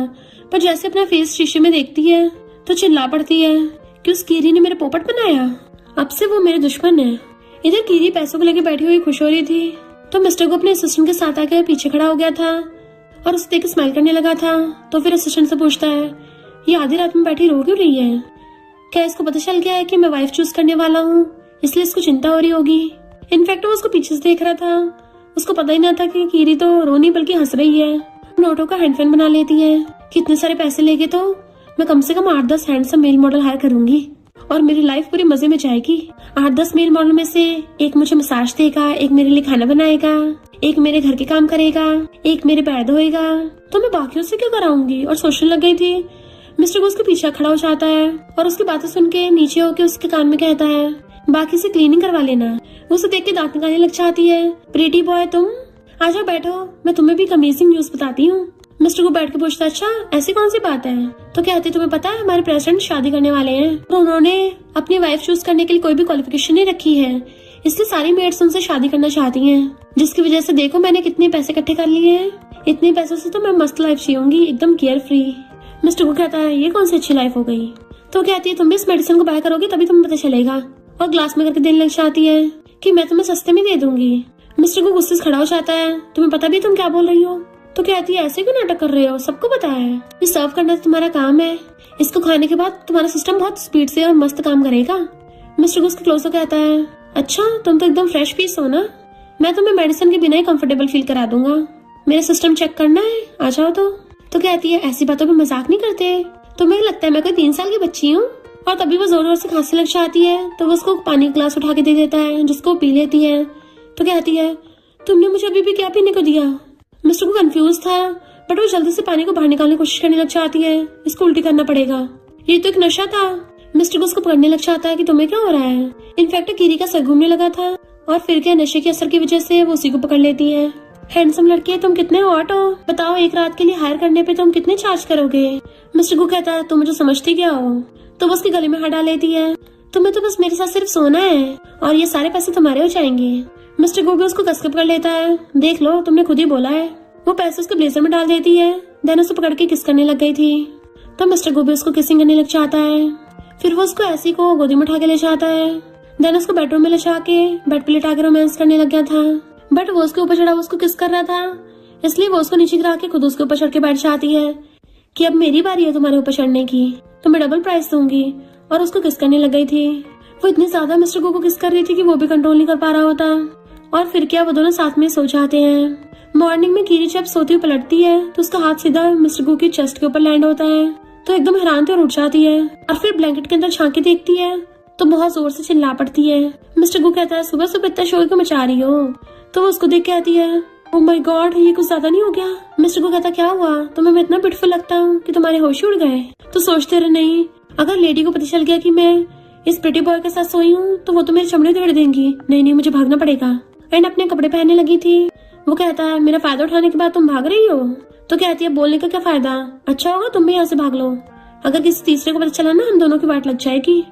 पर जैसे अपना फेस शीशे में देखती है तो चिल्ला पड़ती है कि उस कीरी ने मेरे पोपट बनाया, अब से वो मेरे दुश्मन है। इधर कीरी पैसों को लेकर बैठी हुई खुश हो रही थी तो मिस्टर को अपने असिस्टेंट के साथ आकर पीछे खड़ा हो गया था और उसे देख स्माइल करने लगा था। तो फिर असिस्टेंट से पूछता है ये आधी रात में बैठी रो क्यों रही है, क्या इसको पता चल गया है कि मैं वाइफ चूज करने वाला हूँ, इसलिए इसको चिंता हो रही होगी। इनफैक्ट वो उसको पीछे से देख रहा था, उसको पता ही ना था कि कीरी तो रो नहीं बल्कि हंस रही है। नोटों का हैंडफैन बना लेती है, कितने सारे पैसे लेके तो मैं कम से कम 8-10 हैंडसम मेल मॉडल हायर करूंगी और मेरी लाइफ पूरी मजे में जाएगी। 8-10 मेल मॉडल में से एक मुझे मसाज देगा, एक मेरे लिए खाना बनाएगा, एक मेरे घर के काम करेगा, एक मेरे पैर धोएगा, तो मैं बाकियों से क्यों कराऊंगी। और सोचने लग गई थी। मिस्टर को उसके पीछे खड़ा हो जाता है और उसकी बातें सुन के नीचे होके उसके कान में कहता है बाकी से क्लीनिंग करवा लेना। उसे देख के दांत निकालने लग जाती है, प्रीटी बॉय तुम आजा बैठो, मैं तुम्हें भी एक अमेजिंग न्यूज बताती हूँ। मिस्टर को बैठ के पूछता अच्छा ऐसी कौन सी बात है। तो कहते तुम्हें पता है हमारे प्रेसिडेंट शादी करने वाले हैं, तो उन्होंने अपनी वाइफ चूज करने के लिए कोई भी क्वालिफिकेशन नहीं रखी है, इसलिए सारी मेड्स उनसे शादी करना चाहती हैं, जिसकी वजह से देखो मैंने कितने पैसे इकट्ठे कर लिए हैं, इतने पैसों से तो मैं मस्त लाइफ जीऊंगी एकदम केयर फ्री। मिस्टर को कहता है ये कौन सी अच्छी लाइफ हो गई, तो कहती है तुम भी इस मेडिसिन को बाय करोगे तभी तुम्हें पता चलेगा, और ग्लास में करके देने लग जाती है कि मैं तुम्हें सस्ते में दे दूंगी। मिस्टर को गुस्से से खड़ा हो जाता है, तुम्हें पता भी है तुम क्या बोल रही हो? तो कहती है ऐसे क्यों नाटक कर रहे हो, सबको पता है ये सर्व करना तुम्हारा काम है, इसको खाने के बाद तुम्हारा सिस्टम बहुत स्पीड से और मस्त काम करेगा। मिस्टर गुस्से क्लोज हो कहता है अच्छा तुम तो एकदम फ्रेश पीस हो ना, मैं तुम्हें मेडिसिन के बिना ही कंफर्टेबल फील करा दूंगा, मेरा सिस्टम चेक करना है आ जाओ। तो कहती है ऐसी बातों पे मजाक नहीं करते, तुम्हें लगता है मैं कोई 3 साल की बच्ची हूँ? और तभी वो जोर जोर से खांसने लग जाती है, तो वो उसको पानी का ग्लास उठा के दे देता है जिसको पी लेती है। तो कहती है तुमने मुझे अभी भी क्या पीने को दिया? मिस्टर को कंफ्यूज था, बट वो जल्दी से पानी को बाहर निकालने की कोशिश करने लग जाती है, इसको उल्टी करना पड़ेगा, ये तो एक नशा था। मिस्टर को उसको पकड़ने लग जाता है कि तुम्हें क्या हो रहा है। इनफैक्ट कीरी का सर घूमने लगा था और फिर क्या नशे के असर की वजह से वो उसी को पकड़ लेती है। हैंडसम लड़के तुम कितने हॉट हो, बताओ एक रात के लिए हायर करने पे तुम कितने चार्ज करोगे? मिस्टर को कहता है तुम मुझे समझती क्या हो? तो वो उसके गले में हाथ डाल लेती है, तुम्हें तो बस मेरे साथ सिर्फ सोना है और ये सारे पैसे तुम्हारे हो जाएंगे। मिस्टर गोगी उसको कसके पकड़ लेता है, देख लो तुमने खुद ही बोला है। वो पैसे उसके ब्लेजर में डाल देती है, देन उसे पकड़ के किस करने लग गई थी। तो मिस्टर गोगी उसको किसिंग करने लग जाता है, फिर वो उसको ऐसी को गोदी में उठा के ले जाता है, देन उसको बेडरूम में ले जाके बेड पे लिटा के रोमांस करने लग गया था। बट वो उसके ऊपर चढ़ा उसको किस कर रहा था, इसलिए वो उसको नीचे गिरा के खुद उसके ऊपर चढ़ के बैठ जाती है कि अब मेरी बारी है तुम्हारे ऊपर चढ़ने की, तो मैं डबल प्राइस दूंगी, और उसको किस करने लग गई थी। वो इतनी ज्यादा मिस्टर गो को किस कर रही थी कि वो भी कंट्रोल नहीं कर पा रहा होता, और फिर क्या वो दोनों साथ में सो जाते हैं। मॉर्निंग में कीरी जब सोती हुई पलटती है तो उसका हाथ सीधा मिस्टर गो की चेस्ट के ऊपर लैंड होता है, तो एकदम हैरान थी और उठ जाती है, और फिर ब्लैंकेट के अंदर झांक के देखती है तो बहुत जोर से चिल्ला पड़ती है। मिस्टर गो कहता है सुबह सुबह इतना शोर क्यों मचा रही हो? तो वो उसको देख के आती है, ओह माय गॉड ये कुछ ज्यादा नहीं हो गया? मिस्टर को कहता क्या हुआ, तुम्हें मैं इतना ब्यूटीफुल लगता हूँ कि तुम्हारे होश उड़ गए? तो सोचते रहे नहीं, अगर लेडी को पता चल गया कि मैं इस प्रिटी बॉय के साथ सोई हूँ तो वो तो मेरी चमड़ी तोड़ देंगी, नहीं मुझे भागना पड़ेगा। एंड अपने कपड़े पहनने लगी थी। वो कहता है मेरा फायदा उठाने के बाद तुम भाग रही हो? तो कहती है बोलने का क्या फायदा, अच्छा होगा तुम भी यहाँ से भाग लो, अगर किसी तीसरे को पता चला ना हम दोनों की वाट लग जाएगी।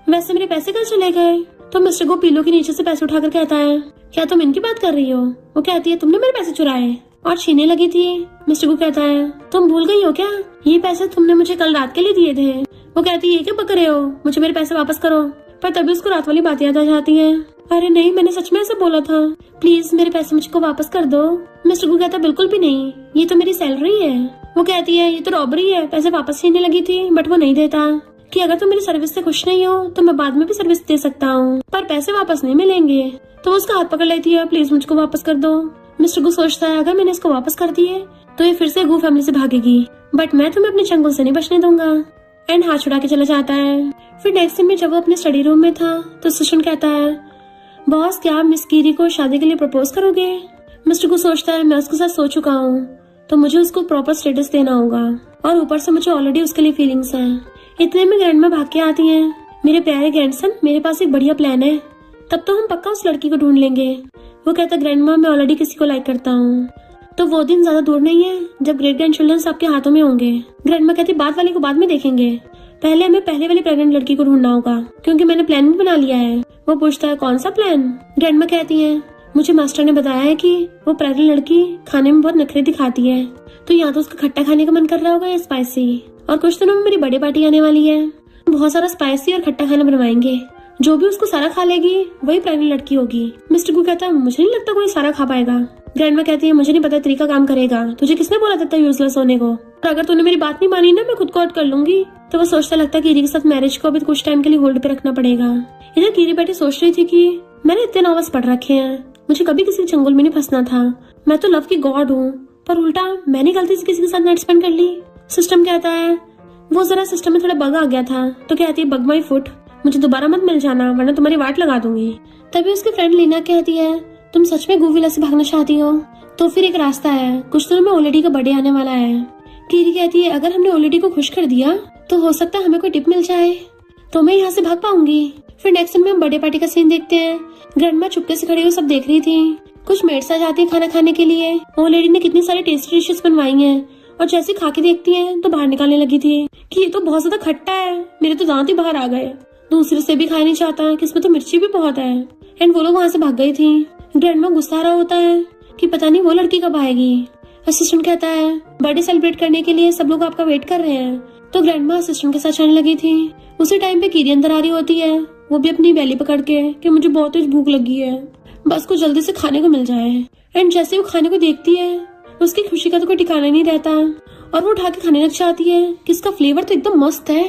वैसे मेरे पैसे कहाँ चले गए? तो मिस्टर को पीलो के नीचे से पैसे उठाकर कहता है क्या तुम इनकी बात कर रही हो? वो कहती है तुमने मेरे पैसे चुराए और छीनने लगी थी। मिस्टर को कहता है तुम भूल गई हो क्या, ये पैसे तुमने मुझे कल रात के लिए दिए थे। वो कहती है ये क्या बक रहे हो, मुझे मेरे पैसे वापस करो। पर तभी उसको रात वाली बात याद आ जाती है, अरे नहीं मैंने सच में ऐसा बोला था, प्लीज मेरे पैसे मुझको वापस कर दो। मिस्टर को कहता बिल्कुल भी नहीं, ये तो मेरी सैलरी है। वो कहती है ये तो रॉबरी है, पैसे वापस छीनने लगी थी, बट वो नहीं देता कि अगर तुम मेरी सर्विस से खुश नहीं हो तो मैं बाद में भी सर्विस दे सकता हूँ, पर पैसे वापस नहीं मिलेंगे। तो वो उसका हाथ पकड़ लेती है, प्लीज मुझको वापस कर दो। मिस्टर को सोचता है अगर मैंने इसको वापस कर दिए तो ये फिर से गू फैमिली से भागेगी, बट मैं तुम्हें अपने चंगुल से नहीं बचने दूंगा। एंड हाथ छुड़ा के चला जाता है। फिर नेक्स्ट दिन में जब वो अपने स्टडी रूम में था तो सुशन कहता है बॉस क्या आप मिस कीरी को शादी के लिए प्रपोज करोगे? मिस्टर को सोचता है मैं उसके साथ सो चुका हूँ तो मुझे उसको प्रॉपर स्टेटस देना होगा, और ऊपर से मुझे ऑलरेडी उसके लिए फीलिंग्स हैं। इतने में ग्रैंडमा भाग के आती हैं, मेरे प्यारे ग्रैंडसन मेरे पास एक बढ़िया प्लान है, तब तो हम पक्का उस लड़की को ढूंढ लेंगे। वो कहता ग्रैंडमा मैं ऑलरेडी किसी को लाइक करता हूँ, तो वो दिन ज्यादा दूर नहीं है जब ग्रेट ग्रैंड चिल्ड्रन आपके हाथों में होंगे। ग्रैंडमा कहती बात वाली को बाद में देखेंगे, पहले हमें पहले वाली प्रेग्नेंट लड़की को ढूंढना होगा क्योंकि मैंने प्लान भी बना लिया है। वो पूछता है कौन सा प्लान? ग्रैंडमा कहती है मुझे मास्टर ने बताया है कि वो प्रेग्नेंट लड़की खाने में बहुत नखरे दिखाती है, तो या तो उसका खट्टा खाने का मन कर रहा होगा या स्पाइसी, और कुछ दिनों में मेरी बर्थडे पार्टी आने वाली है, बहुत सारा स्पाइसी और खट्टा खाना बनवाएंगे, जो भी उसको सारा खा लेगी वही प्रेग्नेंट लड़की होगी। मिस्टर को कहता है मुझे नहीं लगता कोई सारा खा पाएगा। ग्रैंडमा कहती है मुझे नहीं पता तरीका काम करेगा, तुझे किसने बोला था यूजलेस होने को, और अगर तूने मेरी बात नहीं मानी ना मैं खुद को आउट कर लूंगी। तो वो सोचता लगता है कीरी के साथ मैरिज को अभी कुछ टाइम के लिए होल्ड पे रखना पड़ेगा। इधर कीरी बेटी सोच रही थी कि मैंने इतने नॉवेल्स पढ़ रखे हैं, मुझे कभी किसी चंगुल में नहीं फंसना था, मैं तो लव की गॉड हूँ, पर उल्टा मैंने गलती से किसी के साथ नाइट स्पेंड कर ली। सिस्टम कहता है वो जरा सिस्टम में थोड़ा बग आ गया था, तो कहती है बग माई फुट, मुझे दोबारा मत मिल जाना वरना तुम्हारी वाट लगा दूंगी। तभी उसकी फ्रेंड लीना कहती है तुम सच में गूविला से भागना चाहती हो? तो फिर एक रास्ता है, कुछ दिनों में ओलेडी का बर्थडे आने वाला है। कीरी कहती है अगर हमने ओलेडी को खुश कर दिया तो हो सकता है हमें कोई टिप मिल जाए, तो मैं यहाँ से भाग पाऊंगी। फिर नेक्स्ट दिन में हम बर्थडे पार्टी का सीन देखते हैं। ग्रैंडमा चुपके से खड़ी हुई सब देख रही थी, कुछ मेड्स आ जाती है खाना खाने के लिए। ओलेडी ने कितनी सारी टेस्टी डिशेस बनवाई हैं, और जैसे खा के देखती हैं तो बाहर निकालने लगी थी कि ये तो बहुत ज्यादा खट्टा है, मेरे तो दांत ही बाहर आ गए, दूसरे से भी खाया नहीं चाहता कि इसमें तो मिर्ची भी बहुत है। एंड वो लोग वहाँ से भाग गई थी। ग्रैंडमा गुस्सा आ रहा होता है कि पता नहीं वो लड़की कब आएगी। असिस्टेंट कहता है बर्थडे सेलिब्रेट करने के लिए सब लोग आपका वेट कर रहे हैं, तो ग्रैंडमा असिस्टेंट के साथ चलने लगी थी। उसी टाइम पे कीरी अंदर आ रही होती है, वो भी अपनी बेली पकड़ के कि मुझे बहुत तेज भूख लगी है, बस कुछ जल्दी से खाने को मिल जाए। एंड जैसे वो खाने को देखती है उसकी खुशी का तो कोई ठिकाना नहीं रहता और वो उठा के खाने लग जाती है कि इसका फ्लेवर तो एकदम मस्त है,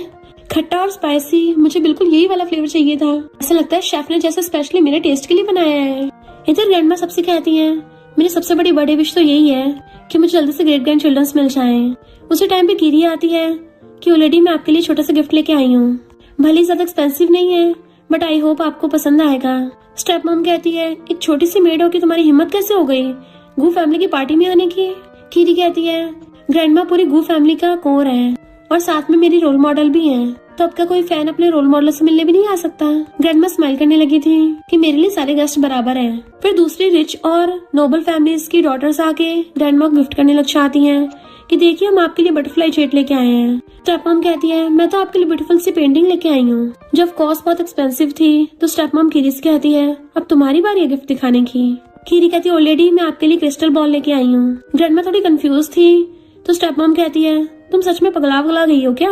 खट्टा और स्पाइसी। मुझे बिल्कुल यही वाला फ्लेवर चाहिए था। ऐसा लगता है शेफ ने जैसे स्पेशली मेरे टेस्ट के लिए बनाया है। इधर ग्रैंडमा सबसे कहती है मेरी सबसे बड़ी बर्थडे विश तो यही है कि मुझे जल्दी से ग्रेट ग्रैंड चिल्ड्रंस मिल जाएं। उसी टाइम पे कीरी आती है कि ऑलरेडी मैं आपके लिए छोटा सा गिफ्ट लेके आई हूँ, भले ज्यादा एक्सपेंसिव नहीं है बट आई होप आपको पसंद आएगा। स्टेप मॉम कहती है एक छोटी सी मेड हो कि तुम्हारी हिम्मत कैसे हो गई गू फैमिली की पार्टी में आने की। कीरी कहती है ग्रैंडमा पूरी गू फैमिली का कोर है और साथ में मेरी रोल मॉडल भी है, तो अब का कोई फैन अपने रोल मॉडल से मिलने भी नहीं आ सकता। ग्रैंडमा स्माइल करने लगी थी कि मेरे लिए सारे गेस्ट बराबर हैं। फिर दूसरी रिच और नोबल फैमिलीज की डॉटर्स आके ग्रैंडमा को गिफ्ट करने लग जाती हैं कि देखिए हम आपके लिए बटरफ्लाई जेट लेके आए हैं। स्टेप मॉम कहती है मैं तो आपके लिए ब्यूटीफुल सी पेंटिंग लेके आई हूँ। जब कॉस्ट बहुत एक्सपेंसिव थी तो स्टेप मॉम कीरी से कहती है अब तुम्हारी बारी है गिफ्ट दिखाने की। कीरी कहती है ऑलरेडी मैं आपके लिए क्रिस्टल बॉल लेके आई हूँ। ग्रैंडमा थोड़ी कंफ्यूज थी तो स्टेप मॉम कहती है तुम सच में पगला गई हो क्या?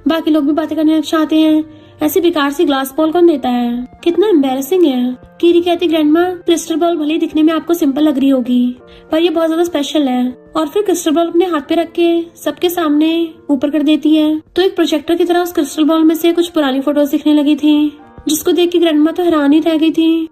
बाकी लोग भी बातें करने लग जाते हैं, ऐसी बेकार सी ग्लास बॉल कौन देता है, कितना एम्बैरेसिंग है। कीरी कहती ग्रैंडमा क्रिस्टल बॉल भले दिखने में आपको सिंपल लग रही होगी पर ये बहुत ज्यादा स्पेशल है। और फिर क्रिस्टल बॉल अपने हाथ पे रख के सबके सामने ऊपर कर देती है तो एक प्रोजेक्टर की तरह उस क्रिस्टल बॉल में से कुछ पुरानी फोटोज दिखने लगी थी, जिसको देख के ग्रैंडमा तो हैरान ही रह गई थी।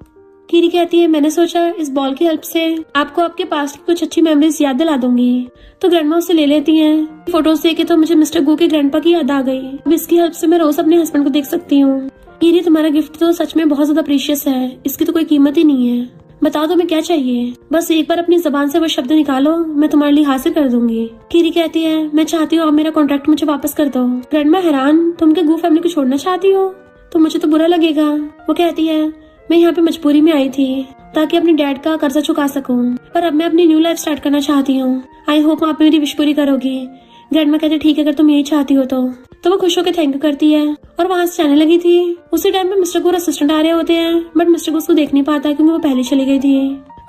कीरी कहती है मैंने सोचा इस बॉल की हेल्प से आपको आपके पास की कुछ अच्छी मेमोरीज याद दिला दूंगी। तो ग्रैंडमा उसे ले लेती हैं। फोटोज देखे तो मुझे मिस्टर गू के ग्रैंडपा की याद आ गई। अब इसकी हेल्प से मैं रोज अपने हस्बैंड को देख सकती हूँ। कीरी तुम्हारा गिफ्ट तो सच में बहुत ज्यादा प्रीशियस है, इसकी तो कोई कीमत ही नहीं है। बताओ तुम्हें क्या चाहिए, बस एक बार अपनी जबान से वो शब्द निकालो, मैं तुम्हारे लिए हासिल कर दूंगी। कीरी कहती है मैं चाहती हूँ आप मेरा कॉन्ट्रैक्ट मुझे वापस कर दो। ग्रैंडमा हैरान तुम क्या गू फैमिली को छोड़ना चाहती हो? तो मुझे तो बुरा लगेगा। वो कहती है मैं यहाँ पे मजबूरी में आई थी ताकि अपने डैड का कर्जा चुका सकूं, पर अब मैं अपनी न्यू लाइफ स्टार्ट करना चाहती हूँ। आई होप आप मेरी विश पूरी करोगी। ग्रैंडमा कहती ठीक है अगर तुम यही चाहती हो तो वो खुश होकर थैंक यू करती है और वहाँ से जाने लगी थी। उसी टाइम पे मिस्टर गूर असिस्टेंट आ रहे होते हैं बट मिस्टर गू उसको देख नहीं पाता क्योंकि वो पहले चली गई थी।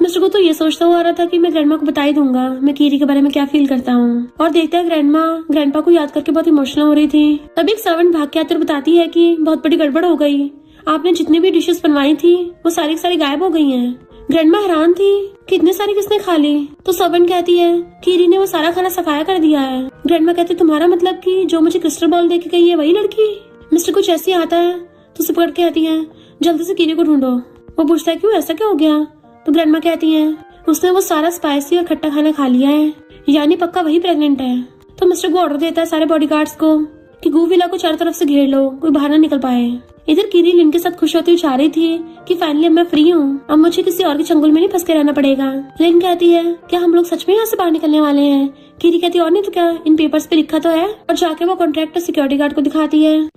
मिस्टर गू तो ये सोचता हुआ आ रहा था कि मैं ग्रैंडमा को बता ही दूंगा मैं कीरी के बारे में क्या फील करता हूँ। और देखता है ग्रैंडमा ग्रैंडपा को याद करके बहुत इमोशनल हो रही थी। तब एक सर्वेंट भाग के आकर बताती है कि बहुत बड़ी गड़बड़ हो गई, आपने जितनी भी डिशेस बनवाई थी वो सारी गायब हो गई हैं। ग्रैंडमा हैरान थी कि इतने सारी किसने खा ली। तो सर्वेंट कहती है कीरी ने वो सारा खाना सफाया कर दिया है। ग्रैंडमा कहती तुम्हारा मतलब कि जो मुझे क्रिस्टल बॉल दे के गई है वही लड़की? मिस्टर कुछ ऐसे आता है तो उसे पकड़ के कहती है जल्दी से कीरी को ढूंढो। वो पूछता है क्यों, ऐसा क्या हो गया? तो ग्रैंडमा कहती है उसने वो सारा स्पाइसी और खट्टा खाना खा लिया है, यानी पक्का वही प्रेग्नेंट है। तो मिस्टर को ऑर्डर देता है सारे बॉडीगार्ड्स को कि गू विला को चारों तरफ से घेर लो, कोई बाहर ना निकल पाए। इधर कीरी लिन के साथ खुश होती हुई चाह रही थी कि फाइनली अब मैं फ्री हूँ, अब मुझे किसी और के चंगुल में नहीं फंस के रहना पड़ेगा। लिन कहती है क्या हम लोग सच में यहाँ से बाहर निकलने वाले हैं? कीरी कहती है और नहीं तो क्या, इन पेपर्स पे लिखा तो है। और जाके वो कॉन्ट्रैक्ट सिक्योरिटी गार्ड को दिखाती है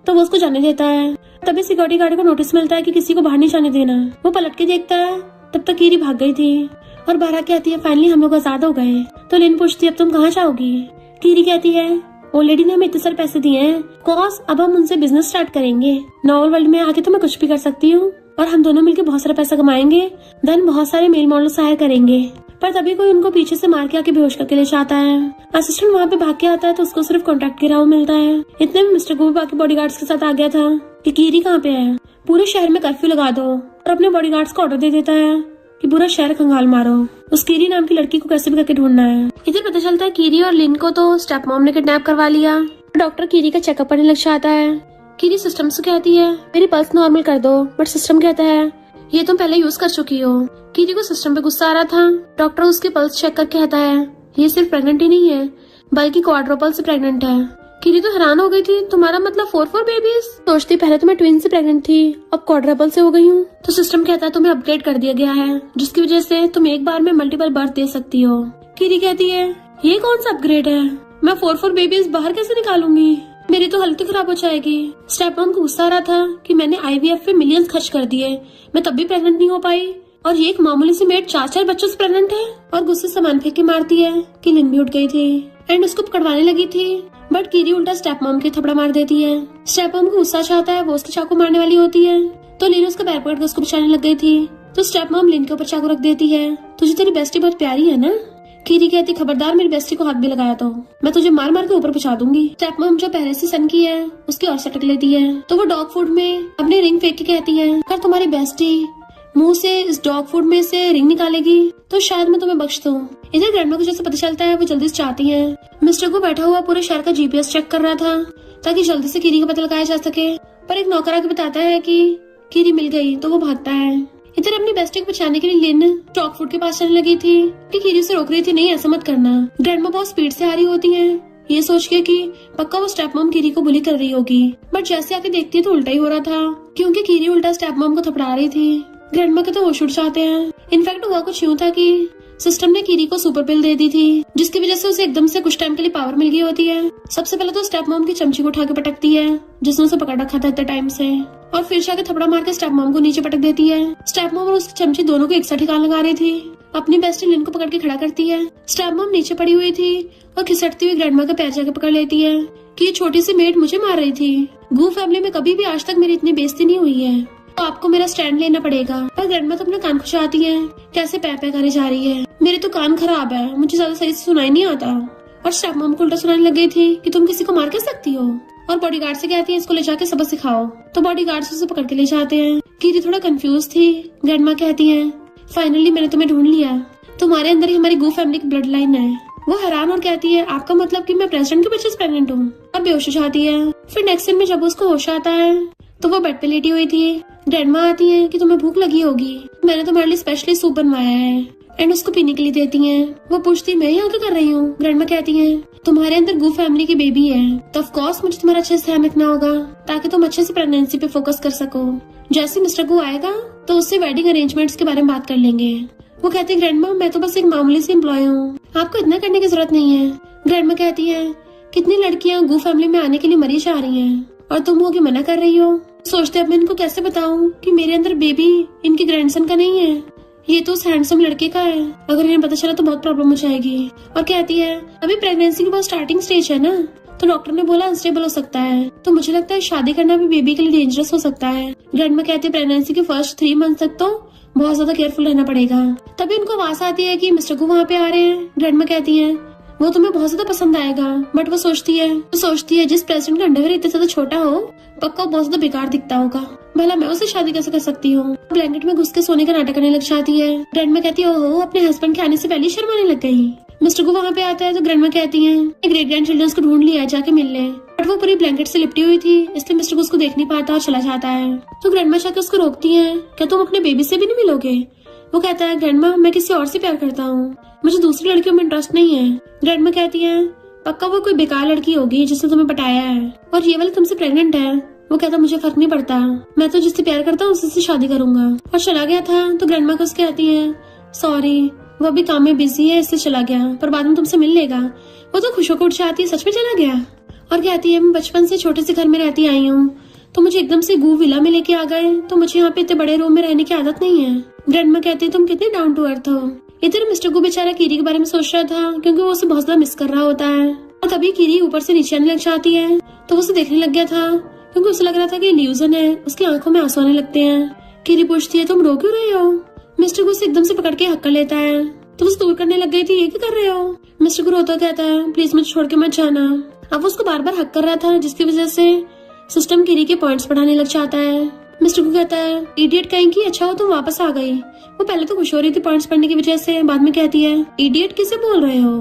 तो वो उसको जाने देता है। तभी सिक्योरिटी गार्ड को नोटिस मिलता है कि किसी को बाहर नहीं जाने देना। वो पलट के देखता है तब तक कीरी भाग गई थी और बाहर आके आती है फाइनली हम लोग आजाद हो गए। तो लिन पूछती है अब तुम कहाँ जाओगी? कीरी कहती है ऑलरेडी ने हमें इतने सारे पैसे दिए हैं कॉज अब हम उनसे बिजनेस स्टार्ट करेंगे। नॉवल वर्ल्ड में आके तो मैं कुछ भी कर सकती हूँ और हम दोनों मिलकर बहुत सारा पैसा कमाएंगे, देन बहुत सारे मेल मॉडल्स हायर करेंगे। पर तभी कोई उनको पीछे से मार के आके बेहोश करके ले जाता है। असिस्टेंट वहाँ पे भाग के आता है तो उसको सिर्फ कॉन्ट्रैक्ट गिरा मिलता है। इतने में मिस्टर गू बाकी बॉडीगार्ड्स के साथ आ गया था कि कीरी कहाँ पे है, पूरे शहर में कर्फ्यू लगा दो और अपने बॉडीगार्ड्स को ऑर्डर दे देता है कि पूरा शहर खंगाल मारो, उस कीरी नाम की लड़की को कैसे भी करके ढूंढना है। इधर पता चलता है कीरी और लिन को तो स्टेप मॉम ने किडनैप करवा लिया। डॉक्टर कीरी का चेकअप करने लग जाता है। कीरी सिस्टम से कहती है मेरी पल्स नॉर्मल कर दो, बट सिस्टम कहता है ये तुम पहले यूज कर चुकी हो। कीरी को सिस्टम पे गुस्सा आ रहा था। डॉक्टर उसकी पल्स चेक करके कहता है ये सिर्फ प्रेग्नेंट ही नहीं है बल्कि क्वाड्रुपल से प्रेग्नेंट है। कीरी तो हैरान हो गई थी, तुम्हारा मतलब 4 बेबीज? सोचती पहले तो मैं ट्विन से प्रेग्नेंट थी, अब क्वाड्रुपल से हो गई हूँ। तो सिस्टम कहता है तुम्हें अपग्रेड कर दिया गया है जिसकी वजह से तुम एक बार में मल्टीपल बर्थ दे सकती हो। कीरी कहती है ये कौन सा अपग्रेड है, मैं 4 बेबीज बाहर कैसे निकालूंगी, मेरी तो हालत खराब हो जाएगी। स्टेप मॉम को गुस्सा आ रहा था कि मैंने IVF पे मिलियंस खर्च कर दिए, मैं तब भी प्रेग्नेंट नहीं हो पाई और ये एक मामूली सी मेड 4 बच्चों से प्रेग्नेंट है। और गुस्से सामान फेंक के मारती है कि लिन भी उठ गई थी एंड उसको पकड़वाने लगी थी बट कीरी उल्टा स्टेप मॉम के थपड़ा मार देती है। स्टेप मॉम को गुस्सा चाहता है, वो उसके चाकू मारने वाली होती है तो लिन उसका पैर पकड़ के उसको बचाने लग गई थी। तो स्टेप मॉम लिन के ऊपर चाकू रख देती है, तुझे तेरी बेस्टी बहुत प्यारी है ना? कीरी कहती खबरदार मेरी बेस्टी को हाथ भी लगाया तो मैं तुझे मार मार के ऊपर पहुंचा दूंगी। स्टेप मॉम जो पहले से सन की है उसकी और सटक लेती है तो वो डॉग फूड में अपनी रिंग फेंक के कहती है अगर तुम्हारी बेस्टी मुंह से इस डॉग फूड में से रिंग निकालेगी तो शायद मैं तुम्हें बख्श दूं। इधर ग्रैंडमा को जैसे पता चलता है वो जल्दी से चाहती है। मिस्टर को बैठा हुआ पूरे शहर का जीपीएस चेक कर रहा था ताकि जल्दी से कीरी का पता लगाया जा सके, पर एक नौकर आके बताता है कि कीरी मिल गई तो वो भागता है। इधर अपनी बेस्टी को बचाने के लिए लिन डॉग फूड के पास चलने लगी थी कि कीरी उसे रोक रही थी, नहीं ऐसा मत करना। ग्रैंडमा बहुत स्पीड से आ रही होती है ये सोच के कि पक्का वो स्टेप मॉम कीरी को बुली कर रही होगी, बट जैसे आके देखती है तो उल्टा ही हो रहा था क्योंकि कीरी उल्टा स्टेप मॉम को थपड़ा रही थी। ग्रैंडमा के तो होश उड़ जाते हैं। इनफैक्ट हुआ कुछ यूं था कि सिस्टम ने कीरी को सुपर पिल दे दी थी जिसकी वजह से उसे एकदम से कुछ टाइम के लिए पावर मिल गई होती है। सबसे पहले तो स्टेप मॉम की चमची को उठा के पटकती है जिसने उसे पकड़ रखा था इतने टाइम से, और फिर जाके थपड़ा मार के स्टेप मॉम को नीचे पटक देती है। स्टेप मॉम और उसकी चमची दोनों को एक साथ ठिकान लगा रही थी। अपनी बेस्टी लिन को पकड़ के खड़ा करती है। स्टेप मॉम नीचे पड़ी हुई थी और खिसकती हुई ग्रैंडमा का पैर जाके पकड़ लेती है कि ये छोटी सी मेड मुझे मार रही थी। गू फैमिली में कभी भी आज तक मेरी इतनी बेइज्जती नहीं हुई है तो आपको मेरा स्टैंड लेना पड़ेगा। पर ग्रैंडमा तो अपना कान खुजाती है, कैसे पै पै करे जा रही है, मेरे तो कान खराब है, मुझे ज्यादा सही से सुनाई नहीं आता। और स्टेप मॉम को उल्टा सुनाने लग गई थी कि तुम किसी को मार कर सकती हो, और बॉडीगार्ड से कहती है इसको ले जाके सबक सिखाओ। तो बॉडीगार्ड उसे पकड़ के ले जाते हैं। कीरी थोड़ा कंफ्यूज थी। ग्रैंडमा कहती है फाइनली मैंने तुम्हें ढूंढ लिया, तुम्हारे अंदर ही हमारी गू फैमिली की ब्लड लाइन है। वो हैरान और कहती है आपका मतलब कि मैं प्रेसिडेंट के बच्चे से प्रेग्नेंट हूँ, और बेहोश हो जाती है। फिर नेक्स्ट सीन में जब उसको होश आता है तो वो बेड पे लेटी हुई थी। ग्रैंडमा आती है कि तुम्हें भूख लगी होगी, मैंने तुम्हारे लिए स्पेशली सूप बनवाया है, एंड उसको पीने के लिए देती हैं। वो पूछती मैं यहाँ क्या कर रही हूँ। ग्रैंडमा कहती है तुम्हारे अंदर गू फैमिली की बेबी है तो ऑफ कोर्स मुझे तुम्हारा अच्छे से ध्यान रखना होगा ताकि तुम अच्छे से प्रेगनेंसी पे फोकस कर सको। जैसे मिस्टर गू आएगा तो उससे वेडिंग अरेंजमेंट्स के बारे में बात कर लेंगे। वो कहती है ग्रैंडमा मैं तो बस एक मामूली सी एम्प्लॉय हूँ, आपको इतना करने की जरूरत नहीं है। ग्रैंडमा कहती है कितनी लड़कियाँ गू फैमिली में आने के लिए मरी जा रही हैं और तुम हो के मना कर रही हो। सोचते अब मैं इनको कैसे बताऊं कि मेरे अंदर बेबी इनके ग्रैंडसन का नहीं है, ये तो उस हैंडसम लड़के का है, अगर इन्हें पता चला तो बहुत प्रॉब्लम हो जाएगी। और कहती है अभी प्रेगनेंसी की बहुत स्टार्टिंग स्टेज है ना, तो डॉक्टर ने बोला अनस्टेबल हो सकता है, तो मुझे लगता है शादी करना भी बेबी के लिए डेंजरस हो सकता है। ग्रैंडमा कहती है प्रेगनेंसी के फर्स्ट 3 मंथ तक तो बहुत ज्यादा केयरफुल रहना पड़ेगा। तभी उनको आवाज आती है कि मिस्टर गू वहाँ पे आ रहे हैं। ग्रैंडमा कहती है वो तुम्हें बहुत ज्यादा पसंद आएगा, बट वो सोचती है जिस प्रेसिडेंट का अंडरवेयर इतना ज्यादा छोटा हो पक्का बहुत ज्यादा बेकार दिखता होगा, भला मैं उसे शादी कैसे कर सकती हूँ। ब्लैंकेट में घुस के सोने का नाटक करने लग जाती है। ग्रैंडमा कहती है ओहो अपने हस्बैंड के आने से पहले शर्माने लग गई। मिस्टर को वहाँ पे आता है तो ग्रैंडमा कहती है ग्रेट ग्रैंड चिल्ड्रन को ढूंढ लिया जाके मिल ले, बट वो पूरी ब्लैंकेट से लिपटी हुई थी इसलिए मिस्टर को उसको देख नहीं पाता और चला जाता है। तो ग्रैंडमा जाके उसको रोकती है क्या तुम अपने बेबी से भी नहीं मिलोगे। वो कहता है ग्रैंडमा मैं किसी और से प्यार करता हूँ, मुझे दूसरी लड़कियों में इंटरेस्ट नहीं है। ग्रैंडमा कहती है पक्का वो कोई बेकार लड़की होगी जिसने तुम्हें पटाया है और ये वाली तुमसे प्रेग्नेंट है। वो कहता मुझे फर्क नहीं पड़ता, मैं तो जिससे प्यार करता हूँ उसी से शादी करूंगा। और चला गया था तो ग्रैंडमा को उसके कहती है सॉरी वो अभी काम में बिजी है इसलिए चला गया, पर बाद में तुमसे मिल लेगा। वो तो खुश होकर उठ जाती है सच में चला गया, और कहती है मैं बचपन से छोटे से घर में रहती आई हूँ तो मुझे एकदम से गू विला में लेके आ गए तो मुझे यहाँ पे इतने बड़े रूम में रहने की आदत नहीं है। ग्रैंडमा कहती है तुम कितनी डाउन टू अर्थ हो। इधर मिस्टर गू बेचारा कीरी के बारे में सोच रहा था क्योंकि वो उसे बहुत ज्यादा मिस कर रहा होता है, और तभी कीरी ऊपर से नीचे आने लग जाती है तो वो उसे देखने लग गया था क्योंकि उसे लग रहा था कि इल्यूजन है। उसकी आंखों में आंसू आने लगते हैं। कीरी पूछती है तुम रो क्यों रहे हो। मिस्टर गू उसे एकदम से पकड़ के हक कर लेता है तो उसे दूर करने लग गई थी, ये क्या कर रहे हो। मिस्टर गू रोता कहता है प्लीज मुझे छोड़ के मत जाना। अब वो उसको बार बार हक कर रहा था जिसकी वजह से सिस्टम कीरी के पॉइंट्स बढ़ाने लग जाता है। मिस्टर गू कहता है इडियट कहीं की, अच्छा हो तुम वापस आ गई। वो पहले तो खुश हो रही थी पॉइंट्स पढ़ने की वजह से, बाद में कहती है इडियट किसे बोल रहे हो,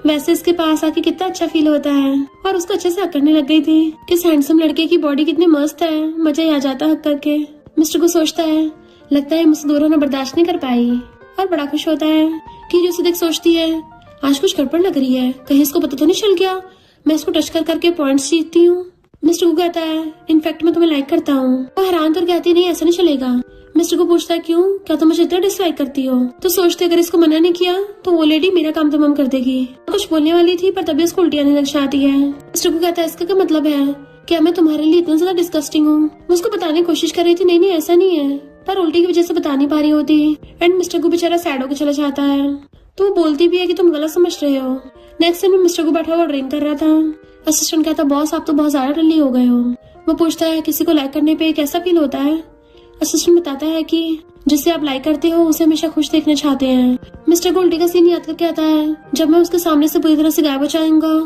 वैसे इसके पास आके कितना अच्छा फील होता है। और उसको अच्छे से हक करने लग गई थी कि इस हैंडसम लड़के की बॉडी कितनी मस्त है, मजा ही आ जाता हक करके। मिस्टर को सोचता है लगता है मुझसे दूर होना बर्दाश्त नहीं कर पाई, और बड़ा खुश होता है। कीरी उसे देख सोचती है आज कुछ गड़बड़ लग रही है, कहीं इसको पता तो नहीं चल गया मैं इसको टच कर करके पॉइंट्स जीतती हूँ। मिस्टर को कहता है इनफैक्ट मैं तुम्हें लाइक करता हूँ। वो हैरान तो कहती है नहीं ऐसा नहीं चलेगा। मिस्टर को पूछता है क्यों, क्या तुम मुझे इतना डिसलाइक करती हो। तो सोचते अगर इसको मना नहीं किया तो वो लेडी मेरा काम तमाम कर देगी। कुछ बोलने वाली थी पर तभी उसको उल्टी आने लग जाती है। मिस्टर को कहता है इसका क्या मतलब है, क्या मैं तुम्हारे लिए इतना ज्यादा डिस्गस्टिंग हूँ। मैं उसको बताने की कोशिश कर रही थी नहीं ऐसा नहीं है, पर उल्टी की वजह से बता नहीं पा रही होती। एंड मिस्टर को बेचारा सैड होकर चला जाता है तो वो बोलती भी है कि तुम गलत समझ रहे हो। नेक्स्ट सीन में मिस्टर को बैठा हुआ ड्रिंक कर रहा था। असिस्टेंट कहता बॉस आप तो बहुत ज्यादा डल्ली हो गए हो। वो पूछता है किसी को लाइक करने पे कैसा फील होता है। असिस्टेंट बताता है कि जिसे आप लाइक करते हो उसे हमेशा खुश देखना चाहते हैं। मिस्टर गोल्डी का सीन याद करके आता है, जब मैं उसके सामने से पूरी तरह से गायब हो जाऊंगा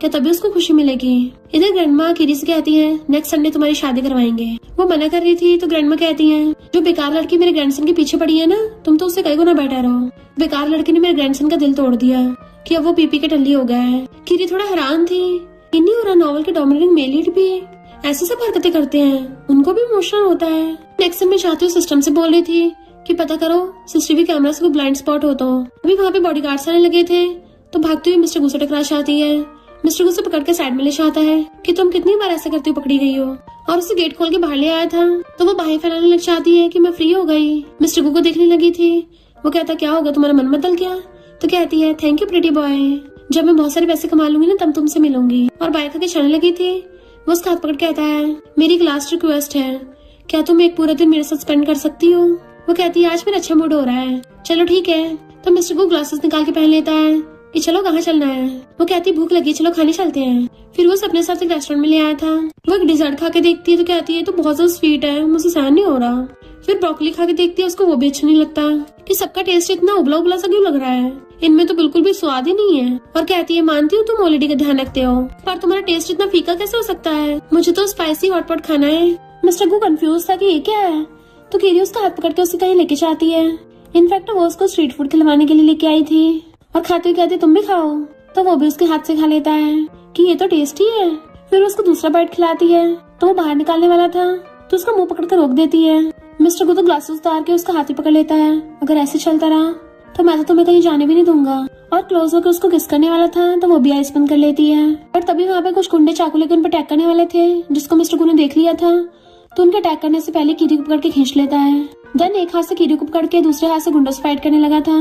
क्या तभी उसको खुशी मिलेगी। इधर ग्रैंडमा कीरी से कहती है नेक्स्ट संडे तुम्हारी शादी करवाएंगे। वो मना कर रही थी तो ग्रैंडमा कहती है जो बेकार लड़की मेरे ग्रैंडसन के पीछे पड़ी है ना, तुम तो उससे कई गुना बेटर हो। बेकार लड़की ने मेरे ग्रैंडसन का दिल तोड़ दिया कि अब वो पीपी के टल्ली हो गया है। कीरी थोड़ा हैरान थी, इन्हीं और नॉवल के डोमिनेटिंग मेल लीड भी ऐसी सब हरकतें करते हैं, उनको भी इमोशनल होता है। नेक्स्ट में चाहती हूँ सिस्टम से बोल रही थी कि पता करो सीसीटीवी कैमरा से कोई ब्लाइंड स्पॉट हो तो। अभी वहाँ पे बॉडीगार्ड्स आने लगे थे तो भागती हुई मिस्टर गू से टकरा जाती है। मिस्टर गू से पकड़ के साइड में ले जाता है कि तुम कितनी बार ऐसा करती हो पकड़ी गई हो, और उसे गेट खोल के बाहर ले आया था तो वो बाहें फैलाने लग जाती है कि मैं फ्री हो गई। मिस्टर गू को देखने लगी थी। वो कहता क्या होगा तुम्हारा मन बदल गया? तो कहती है थैंक यू प्रिटी बॉय, जब मैं बहुत सारे पैसे कमा लूंगी ना तब तुमसे मिलूंगी। और बाइक खा के चलने लगी थी। वो उसका हाथ पकड़ कहता है मेरी एक लास्ट रिक्वेस्ट है, क्या तुम एक पूरा दिन मेरे साथ स्पेंड कर सकती हो? वो कहती है आज मेरा अच्छा मूड हो रहा है। चलो ठीक है। तो मिस्टर गू ग्लासेस निकाल के पहन लेता है कि चलो कहाँ चलना है। वो कहती है भूख लगी चलो खाने चलते हैं। फिर वो अपने साथ एक रेस्टोरेंट में ले आया था। वो एक डिजर्ट खा के देखती है तो कहती है तो बहुत ज्यादा स्वीट है, मुझसे सहन नहीं हो रहा। फिर ब्रोकली खा के देखती है, उसको वो भी अच्छा नहीं लगता कि सबका टेस्ट इतना उबला उबला सा क्यों लग रहा है, इनमें तो बिल्कुल भी स्वाद ही नहीं है। और कहती है मानती हूँ तुम ऑलरेडी का ध्यान रखते हो पर तुम्हारा टेस्ट इतना फीका कैसे हो सकता है, मुझे तो स्पाइसी हॉटपॉट खाना है। मिस्टर गू कंफ्यूज था कि ये क्या है तो कीरी उसका हाथ पकड़ के उसे कहीं लेके जाती है। इनफैक्ट वो उसको स्ट्रीट फूड खिलवाने के लिए लेके आई थी और खाते हुए कहती तुम भी खाओ, तो वो भी उसके हाथ से खा लेता है कि ये तो टेस्टी है। फिर उसको दूसरा बाइट खिलाती है तो वो बाहर निकालने वाला था तो उसका मुंह पकड़ कर रोक देती है। मिस्टर को तो ग्लासेस उतार के उसका हाथ ही पकड़ लेता है, अगर ऐसे चलता रहा तो मैं तो तुम्हें कहीं जाने भी नहीं दूंगा। और क्लोज होकर उसको किस करने वाला था तो वो भी आइस बंद कर लेती है। और तभी वहाँ पे कुछ गुंडे चाकू लेकर उन पर अटैक करने वाले थे, जिसको मिस्टर गू ने देख लिया था तो उनके अटैक करने से पहले कीरी को पकड़ के खींच लेता है। देन एक हाथ से कीरी को पकड़ के दूसरे हाथ से गुंडों से फाइट करने लगा था।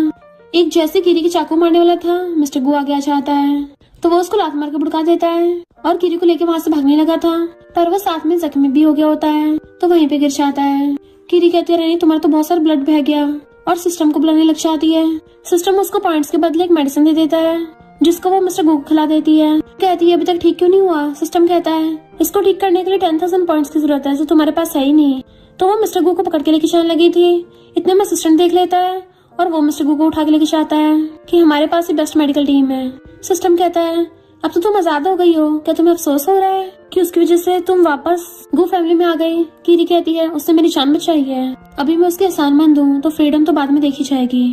एक जैसे कीरी की चाकू मारने वाला था मिस्टर गू आगे आ जाता है तो वो उसको लात मार के भड़का देता है और कीरी को लेके वहाँ से भागने लगा था, पर वो साथ में जख्मी भी हो गया होता है तो वहीं पे गिर जाता है। कीरी कहती है तुम्हारा तो बहुत सारा ब्लड बह गया और सिस्टम को बुलाने लग जाती है। सिस्टम उसको पॉइंट्स के बदले एक मेडिसिन दे देता है जिसको वो मिस्टर गू को खिला देती है। कहती है अभी तक ठीक क्यों नहीं हुआ? सिस्टम कहता है इसको ठीक करने के लिए 10,000 पॉइंट्स की जरूरत है जो तुम्हारे पास है ही नहीं। तो वो मिस्टर गू को पकड़ के लेके जाने लगी थी, इतने में असिस्टेंट देख लेता है और वो मिस्टर गू को उठा के लेके जाता है कि हमारे पास ही बेस्ट मेडिकल टीम है। सिस्टम कहता है अब तो तुम आजाद हो गई हो, क्या तुम्हें अफसोस हो रहा है कि उसकी वजह से तुम वापस गू फैमिली में आ गई? कीरी कहती है उसने मेरी जान बचाई है, अभी मैं उसके एहसानमंद हूँ तो फ्रीडम तो बाद में देखी जाएगी।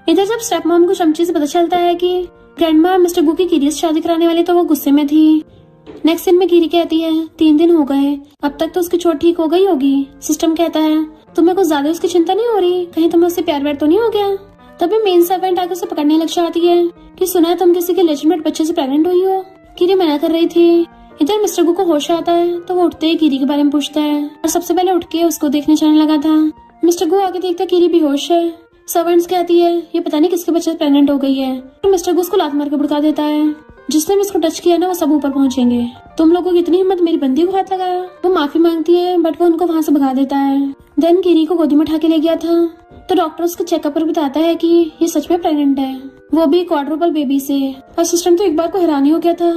इधर जब स्टेप मॉम को चमची से पता चलता है कि ग्रैंडमा मिस्टर गू की कीरी से शादी कराने वाली तो वो गुस्से में थी। नेक्स्ट सीन में कीरी कहती है 3 दिन हो गए, अब तक तो उसकी चोट ठीक हो गई होगी। सिस्टम कहता है तुम्हें कुछ ज्यादा उसकी चिंता नहीं हो रही, कहीं तुम्हें उससे प्यार व्यार तो नहीं हो गया? तभी मेन सर्वेंट आकर उसे पकड़ने लग जाती है कि सुना है तुम किसी के लेजिटिमेट बच्चे से प्रेग्नेंट हुई हो। कीरी मना कर रही थी। इधर मिस्टर गू को होश आता है तो वो उठते ही कीरी के बारे में पूछता है और सबसे पहले उठ के उसको देखने जाने लगा था। मिस्टर गू आके देखता कीरी बेहोश है। सर्वेंट्स कहती है ये पता नहीं किसके बच्चे से प्रेग्नेंट हो गई है। तो मिस्टर गू उसको लात मार के भड़का देता है, जिसने भी इसको टच किया ना वो सब ऊपर पहुंचेंगे। तुम लोगों की इतनी हिम्मत मेरी बंदी को हाथ लगाया। वो माफी मांगती है बट वो उनको वहाँ से भगा देता है। देन कीरी को गोदी में उठा के ले गया था तो डॉक्टर उसके चेकअप पर बताता है कि ये सच में प्रेग्नेंट है, वो भी क्वाड्रुपल बेबी से। असिस्टेंट तो एक बार को हैरानी हो गया था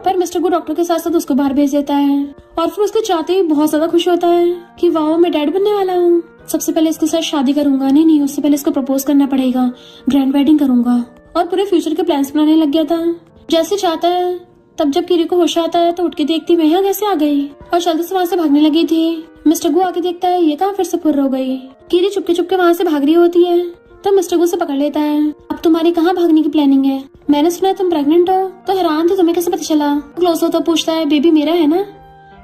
पर मिस्टर गू डॉक्टर के साथ साथ उसको बाहर भेज देता है और फिर उसके चाहते ही बहुत ज्यादा खुश होता है कि वाह मैं डैड बनने वाला हूँ, सबसे पहले इसके साथ शादी करूंगा। नहीं उससे पहले इसको प्रपोज करना पड़ेगा, ग्रैंड वेडिंग करूंगा और पूरे फ्यूचर के प्लान्स बनाने लग गया था जैसे चाहता है। तब जब कीरी को होश आता है तो उठ के देखती मैं यहाँ कैसे आ गई और जल्दी से वहाँ से भागने लगी थी। मिस्टर गू आके देखता है ये कहाँ फिर से फुर्र हो गई। कीरी चुपके चुपके वहाँ से भाग रही होती है तो मिस्टर गू से पकड़ लेता है। अब तुम्हारी कहाँ भागने की प्लानिंग है? मैंने सुना है तुम प्रेग्नेंट हो। तो हैरान थी तुम्हें कैसे पता चला? क्लोज हो तो पूछता है बेबी मेरा है ना?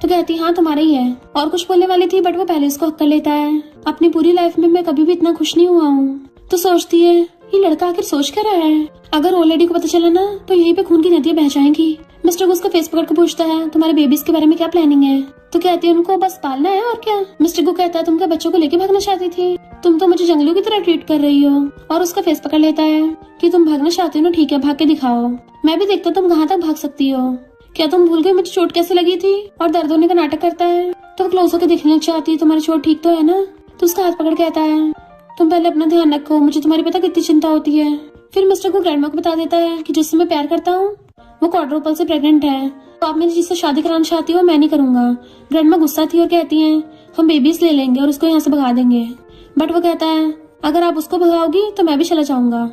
तो कहती हाँ तुम्हारा ही है। और कुछ बोलने वाली थी बट वो पहले उसको हक कर लेता है। अपनी पूरी लाइफ में मैं कभी भी इतना खुश नहीं हुआ हूँ। तो सोचती है ये लड़का आखिर सोच क्या रहा है, अगर ओल्ड लेडी को पता चला ना तो यहीं पे खून की नदियां बह जाएंगी। मिस्टर गू उसका फेस पकड़ के पूछता है तुम्हारे बेबीज के बारे में क्या प्लानिंग है? तो कहती है उनको बस पालना है और क्या। मिस्टर गू कहता है तुम क्या बच्चों को लेके भागना चाहती थी? तुम तो मुझे जंगलियों की तरह ट्रीट कर रही हो। और उसका फेस पकड़ लेता है कि तुम भागना चाहती हो ना, ठीक है भाग के दिखाओ, मैं भी देखता तुम कहाँ तक भाग सकती हो। क्या तुम भूल गई मुझे चोट कैसे लगी थी? और दर्द होने का नाटक करता है तो क्लोज होकर देखने लग जाती है तुम्हारी चोट ठीक तो है ना? तो उसका हाथ पकड़ कहता है तुम पहले अपना ध्यान रखो, मुझे तुम्हारी पता कितनी चिंता होती है। फिर मिस्टर को ग्रैंडमा को बता देता है कि जिससे मैं प्यार करता हूँ वो क्वाड्रुपल से प्रेग्नेंट है, तो आप मेरी जिससे शादी कराना चाहती हो मैं नहीं करूंगा। ग्रैंडमा गुस्सा थी और कहती हैं हम बेबीज ले लेंगे और उसको यहाँ से भगा देंगे। बट वो कहता है अगर आप उसको भगाओगी तो मैं भी चला जाऊंगा।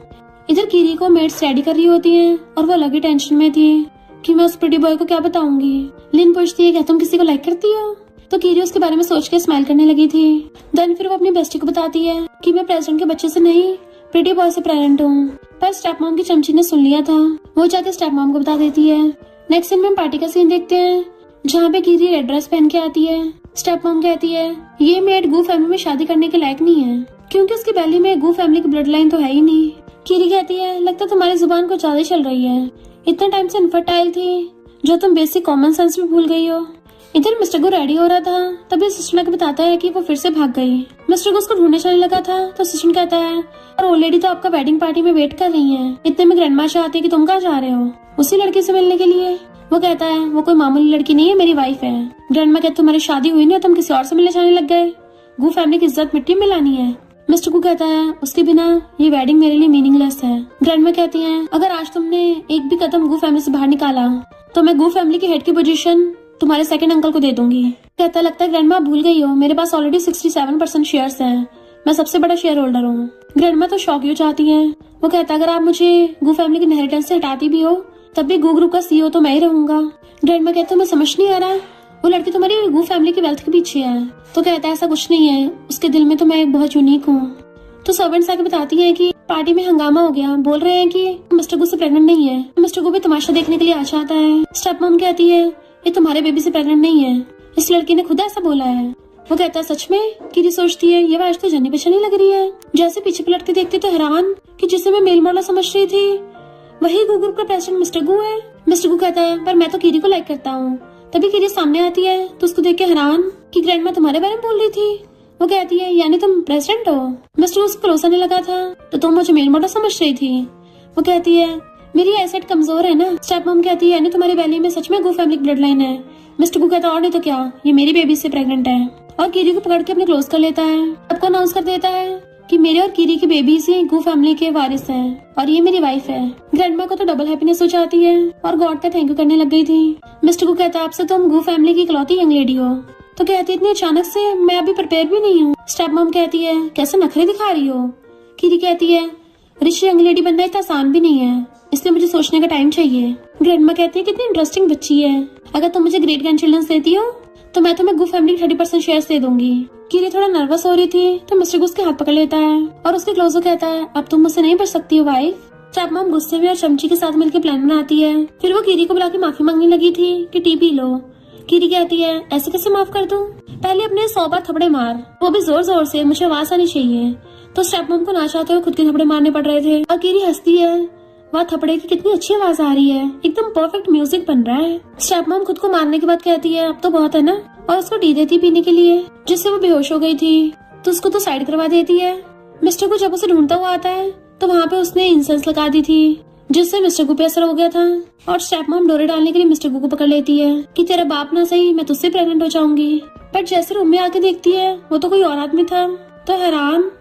इधर कीरी को मेड्स रेडी कर रही होती है और वो अलग ही टेंशन में थी कि मैं उस प्रिटी बॉय को क्या बताऊंगी। लिन पूछती है क्या तुम किसी को लाइक करती हो? तो कीरी उसके बारे में सोच के स्माइल करने लगी थी। देन फिर वो अपनी बेस्टी को बताती है कि मैं प्रेसिडेंट के बच्चे से नहीं प्रिटी बॉय से प्रेग्नेंट हूँ। पर स्टेप मॉम की चमची ने सुन लिया था, वो जाके स्टेप मॉम को बता देती है। नेक्स्ट सीन में हम पार्टी का सीन देखते हैं जहाँ पे कीरी रेड ड्रेस पहन के आती है। स्टेप मॉम कहती है ये मेड गू फैमिली में शादी करने के लायक नहीं है क्योंकि उसकी बैली में गू फैमिली की ब्लड लाइन तो है ही नहीं। कीरी कहती है लगता तुम्हारी जुबान को ज्यादा चल रही है, इतने टाइम से इनफर्टाइल थी जो तुम बेसिक कॉमन सेंस भी भूल गई हो। इधर मिस्टर गो रेडी हो रहा था तभी असिस्टेंट बताता है कि वो फिर से भाग गई। मिस्टर गो उसको ढूंढने चलने लगा था तो असिस्टेंट कहता है और ओल्ड लेडी तो आपका वेडिंग पार्टी में वेट कर रही है, इतने में ग्रैंडमा चाहती है कि तुम कहाँ जा रहे हो उसी लड़की से मिलने के लिए। वो कहता है वो कोई मामूली लड़की नहीं है, मेरी वाइफ है। ग्रैंडमा कहते तुम्हारी शादी हुई नहीं, तुम किसी और से मिलने जाने लग गए, गू फैमिली की इज्जत मिट्टी में लानी है। मिस्टर गू कहता है उसके बिना ये वेडिंग मेरे लिए मीनिंगलेस है। ग्रैंडमा कहती है अगर आज तुमने एक भी कदम गू फैमिली से बाहर निकाला तो मैं गू फैमिली की हेड की पोजीशन तुम्हारे सेकंड अंकल को दे दूंगी। कहता लगता है ग्रैंडमा भूल गई हो, मेरे पास ऑलरेडी 67% शेयर्स हैं, मैं सबसे बड़ा शेयर होल्डर हूँ। ग्रैंडमा तो शॉक ही हो जाती है। वो कहता अगर आप मुझे गू फैमिली की इनहेरिटेंस से हटाती भी हो तब भी गू ग्रुप का सीईओ तो मैं ही रहूंगा। ग्रैंडमा कहता मैं समझ नहीं आ रहा, वो लड़की तुम्हारी गू फैमिली की वेल्थ के पीछे है। तो कहता है ऐसा कुछ नहीं है, उसके दिल में तो मैं बहुत यूनिक हूँ। तो सर्वेंट्स आके बताती है कि पार्टी में हंगामा हो गया, बोल रहे हैं कि मिस्टर गू से प्रेग्नेंट नहीं है। मिस्टर गू भी तमाशा देखने के लिए आ जाता है। स्टेप मॉम कहती है ये तुम्हारे बेबी से प्रेग्नेंट नहीं है, इस लड़की ने खुद ऐसा बोला है। वो कहता है सच में? कीरी सोचती है ये आज तो जानी पहचानी लग रही है। जैसे पीछे पलट के देखती तो हैरान कि जिसे मैं मेल मॉडल समझ रही थी वही गू ग्रुप का प्रेसिडेंट मिस्टर गू है। मिस्टर गू कहता है पर मैं तो कीरी को लाइक करता हूँ। तभी कीरी सामने आती है तो उसको देख के हैरान कि ग्रैंडमा तुम्हारे बारे में बोल रही थी। वो कहती है यानी तुम प्रेसिडेंट हो? मिस्टर गू उसको क्लोज आने लगा था तो तुम मुझे मेल मॉडल समझ रही थी। वो कहती है मेरी आईसाइट कमजोर है ना। स्टेप मॉम कहती है यानी तुम्हारी वैली में सच में गू फैमिली ब्लड लाइन है। मिस्टर गू कहता और नहीं तो क्या, ये मेरी बेबी से प्रेग्नेंट है। और कीरी को पकड़ के अपने क्लोज कर लेता है। सबको अनाउंस कर देता है कि मेरे और कीरी की बेबीज ही गू फैमिली के वारिस हैं और ये मेरी वाइफ है। ग्रैंडमा को तो डबल हैप्पीनेस हो जाती है और गॉड का थैंक यू करने लग गई थी। मिस्टर गू कहता है आपसे तुम गू फैमिली की इकलौती यंग लेडी हो। तो कहती इतनी अचानक से मैं अभी प्रिपेयर भी नहीं हूँ। स्टेप मॉम कहती है कैसे नखरे दिखा रही हो। कीरी कहती है रिच यंग लेडी बनना इतना आसान भी नहीं है, इसलिए मुझे सोचने का टाइम चाहिए। ग्रैंडमा कहती है कितनी इंटरेस्टिंग बच्ची है, अगर तुम मुझे ग्रेट ग्रैंड चिल्ड्रन देती हो तो मैं तुम्हें गू फैमिली 30% शेयर्स दे दूंगी। कीरी थोड़ा नर्वस हो रही थी तो मिस्टर गू उसके हाथ पकड़ लेता है और उसके क्लोज कहता है अब तुम मुझसे नहीं बच सकती हो वाइफ। स्टेप मॉम गुस्से में और चमची के साथ मिलकर प्लान बनाती है। फिर वो कीरी को बुला के माफी मांगने लगी थी कि टी पी लो। कीरी कहती है ऐसे कैसे माफ कर दूं, पहले अपने 100 बार थपड़े मार, वो भी जोर जोर से, मुझे आवाज आनी चाहिए। तो स्टेप मॉम को ना चाहते हुए खुद के थपड़े मारने पड़ रहे थे और कीरी हंसती है, वह थपड़े की कितनी अच्छी आवाज आ रही है, एकदम परफेक्ट म्यूजिक बन रहा है। स्टेप मॉम खुद को मारने के बाद कहती है अब तो बहुत है ना, और उसको टी देती पीने के लिए जिससे वो बेहोश हो गई थी। तो उसको तो साइड करवा देती है। मिस्टर को जब उसे ढूंढता हुआ आता है तो वहाँ पे उसने इंसेंस लगा दी थी जिससे मिस्टर गू पे असर हो गया था। और स्टेप मॉम डोरे डालने के लिए मिस्टर गू को पकड़ लेती है कि तेरा बाप ना सही मैं तुझसे प्रेग्नेंट हो जाऊंगी। बट जैसे रूम में आके देखती है वो तो कोई और आदमी था तो हैरान।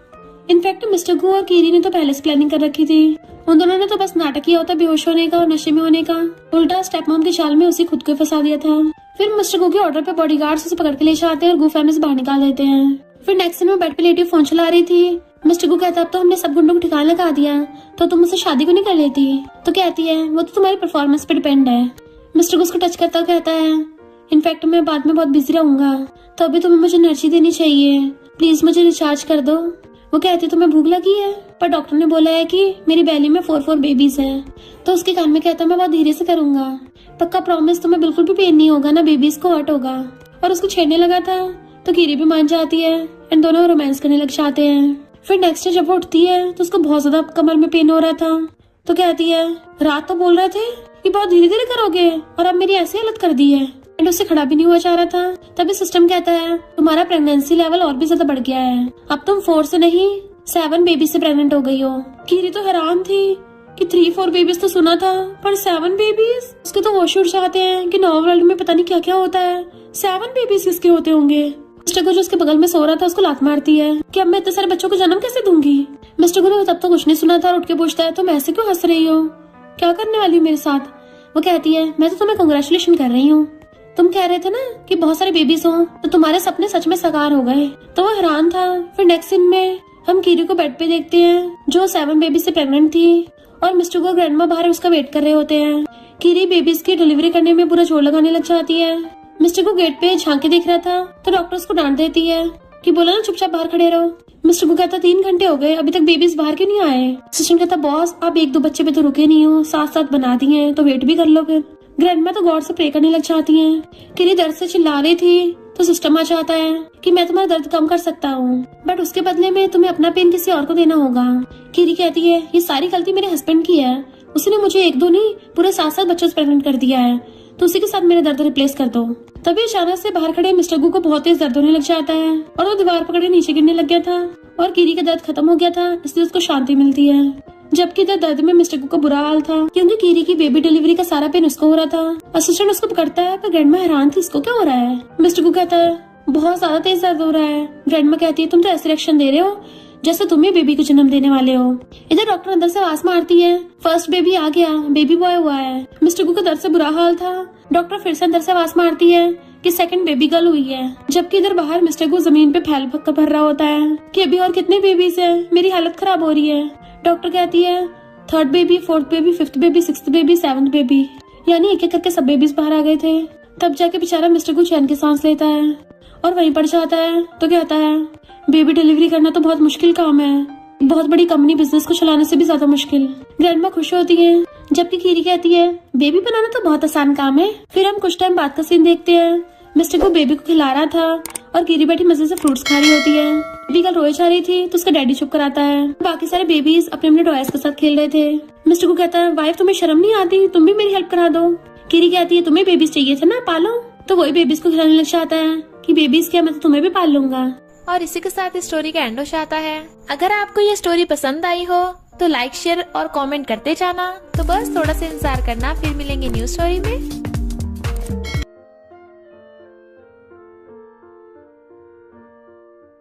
इनफैक्ट मिस्टर गू और कीरी ने तो पहले से प्लानिंग कर रखी थी, उन दोनों ने तो बस नाटक किया होता बेहोश होने का और नशे में होने का। उल्टा स्टेप मॉम के चाल में उसे खुद को फंसा दिया था। फिर मिस्टर गू के ऑर्डर पे बॉडीगार्ड्स उसे पकड़ के ले जाते हैं और गू फैमिली से बाहर निकाल देते हैं। फिर नेक्स्ट दिन वो बेड पे लेटी फोन चला रही थी। मिस्टर गू कहता अब तो हमने सब गुंडों को ठिकाना लगा दिया तो तुम मुझसे शादी को नहीं कर लेती। तो कहती है वो तो तुम्हारी परफॉर्मेंस पे डिपेंड है। मिस्टर गू उसको टच करता कहता है इनफैक्ट मैं बाद में बहुत बिजी रहूंगा तो अभी तुम्हें मुझे एनर्जी देनी चाहिए, प्लीज मुझे रिचार्ज कर दो। वो कहती तुम्हें भूख लगी है, पर डॉक्टर ने बोला है कि मेरी बैली में 4 बेबीज हैं। तो उसके कान में कहता मैं बहुत धीरे से करूंगा, पक्का प्रॉमिस, तुम्हें बिल्कुल भी पेन नहीं होगा, ना बेबीज को हर्ट होगा। और उसको छेड़ने लगा था तो कीरी भी मान जाती है एंड दोनों रोमांस करने लग जाते हैं। फिर नेक्स्ट डे जब वो उठती है तो उसको बहुत ज्यादा कमर में पेन हो रहा था। तो कहती है रात तो बोल रहे थे कि बहुत धीरे धीरे करोगे और अब मेरी ऐसी हालत कर दी है। एंड उससे खड़ा भी नहीं हुआ जा रहा था। तभी सिस्टम कहता है तुम्हारा प्रेगनेंसी लेवल और भी ज्यादा बढ़ गया है, अब तुम 4 से नहीं 7 बेबी से प्रेग्नेंट हो गई हो। कीरी तो हैरान थी कि 3-4 बेबीज तो सुना था पर 7 बेबीज। उसके तो होश उड़ जाते हैं कि नॉर्मल वर्ल्ड में पता नहीं क्या क्या होता है, 7 बेबीज किसके होते होंगे। मिस्टर को जो उसके बगल में सो रहा था उसको लात मारती है कि अब मैं इतने सारे बच्चों को जन्म कैसे दूंगी। मिस्टर को तब तो कुछ नहीं सुना था और उठ के पूछता है तुम ऐसे क्यों हंस रही हो, क्या करने वाली हो मेरे साथ। वो कहती है मैं तो तुम्हें कांग्रेचुलेशन कर रही हूँ। तुम कह रहे थे ना कि बहुत सारे बेबीज हों तो तुम्हारे सपने सच में साकार हो गए। तो वो हैरान था। फिर नेक्स्ट सीन में हम कीरी को बेड पे देखते हैं जो 7 बेबी से प्रेग्नेंट थी और मिस्टर को ग्रैंडमा बाहर उसका वेट कर रहे होते हैं। कीरी बेबीज की डिलीवरी करने में पूरा जोर लगाने लग जाती है। मिस्टर को गेट पे झांके देख रहा था तो डॉक्टर उसको डांट देती है कि बोला ना चुपचाप बाहर खड़े रहो। मिस्टर को कहता 3 घंटे हो गए अभी तक बेबीज बाहर क्यों नहीं आए। असिस्टेंट कहता बॉस आप 1-2 बच्चे पे तो रुके नहीं हो, साथ साथ बना दिए हैं तो वेट भी कर लो। फिर ग्रैंडमा तो गॉड से प्रे करने लग जाती हैं। कीरी दर्द से चिल्ला रही थी तो सिस्टम आ जाता है कि मैं तुम्हारा दर्द कम कर सकता हूँ बट उसके बदले में तुम्हें अपना पेन किसी और को देना होगा। कीरी कहती है ये सारी गलती मेरे हस्बैंड की है, उसने मुझे 1-2 नहीं पूरे 7 बच्चों से प्रेग्नेंट कर दिया है तो उसी के साथ मेरा दर्द रिप्लेस कर दो। तभी अचानक से बाहर खड़े मिस्टर गू को बहुत तेज दर्द होने लग जाता है और वो दीवार पकड़े नीचे गिरने लग गया था और कीरी का दर्द खत्म हो गया था इसलिए उसको शांति मिलती है। जबकि इधर दर्द में मिस्टर गू का बुरा हाल था क्योंकि कीरी की बेबी डिलीवरी का सारा पेन उसको हो रहा था। असिस्टेंट उसको पकड़ता है पर ग्रैंडमा हैरान थी इसको क्या हो रहा है। मिस्टर गू कहता है बहुत ज्यादा तेज दर्द हो रहा है। ग्रैंडमा कहती है तुम तो ऐसे रिएक्शन दे रहे हो जैसे तुम ही बेबी को जन्म देने वाले हो। इधर डॉक्टर अंदर से आवाज मारती है फर्स्ट बेबी आ गया, बेबी बॉय हुआ है। मिस्टर गू का दर्द से बुरा हाल था। डॉक्टर फिर से अंदर से आवाज मारती है कि सेकंड बेबी गर्ल हुई है। जबकि इधर बाहर मिस्टर गू जमीन पे फैल पक्का भर रहा होता है कि अभी और कितने बेबीज है, मेरी हालत खराब हो रही है। डॉक्टर कहती है 3rd baby, 4th baby, 5th baby, 6th baby, 7th baby, यानी एक एक करके सब बेबीज बाहर आ गए थे। तब जाके बेचारा मिस्टर गू चैन की सांस लेता है और वहीं पड़ जाता है तो कहता है बेबी डिलीवरी करना तो बहुत मुश्किल काम है, बहुत बड़ी कंपनी बिजनेस को चलाने से भी ज्यादा मुश्किल। ग्रैंडमा खुश होती है जबकि कीरी कहती है बेबी बनाना तो बहुत आसान काम है। फिर हम कुछ टाइम बाद का सीन देखते हैं। मिस्टर को बेबी को खिला रहा था और कीरी बैठी मजे से फ्रूट्स खा रही होती है। बेबी कल रोए जा रही थी तो उसका डैडी चुप कराता है। बाकी सारे बेबीज अपने अपने टॉयज के साथ खेल रहे थे। मिस्टर को कहता है वाइफ तुम्हें शर्म नहीं आती, तुम भी मेरी हेल्प करा दो। कीरी कहती है तुम्हें बेबीज चाहिए थे ना, पालो। तो वही बेबीज को खिलाने लग जाता है कि बेबीज क्या मैं तो तुम्हें भी पाल लूंगा। और इसी के साथ इस स्टोरी का एंड हो जाता है। अगर आपको ये स्टोरी पसंद आई हो तो लाइक, शेयर और कमेंट करते जाना। तो बस थोड़ा सा इंतजार करना, फिर मिलेंगे न्यू स्टोरी में।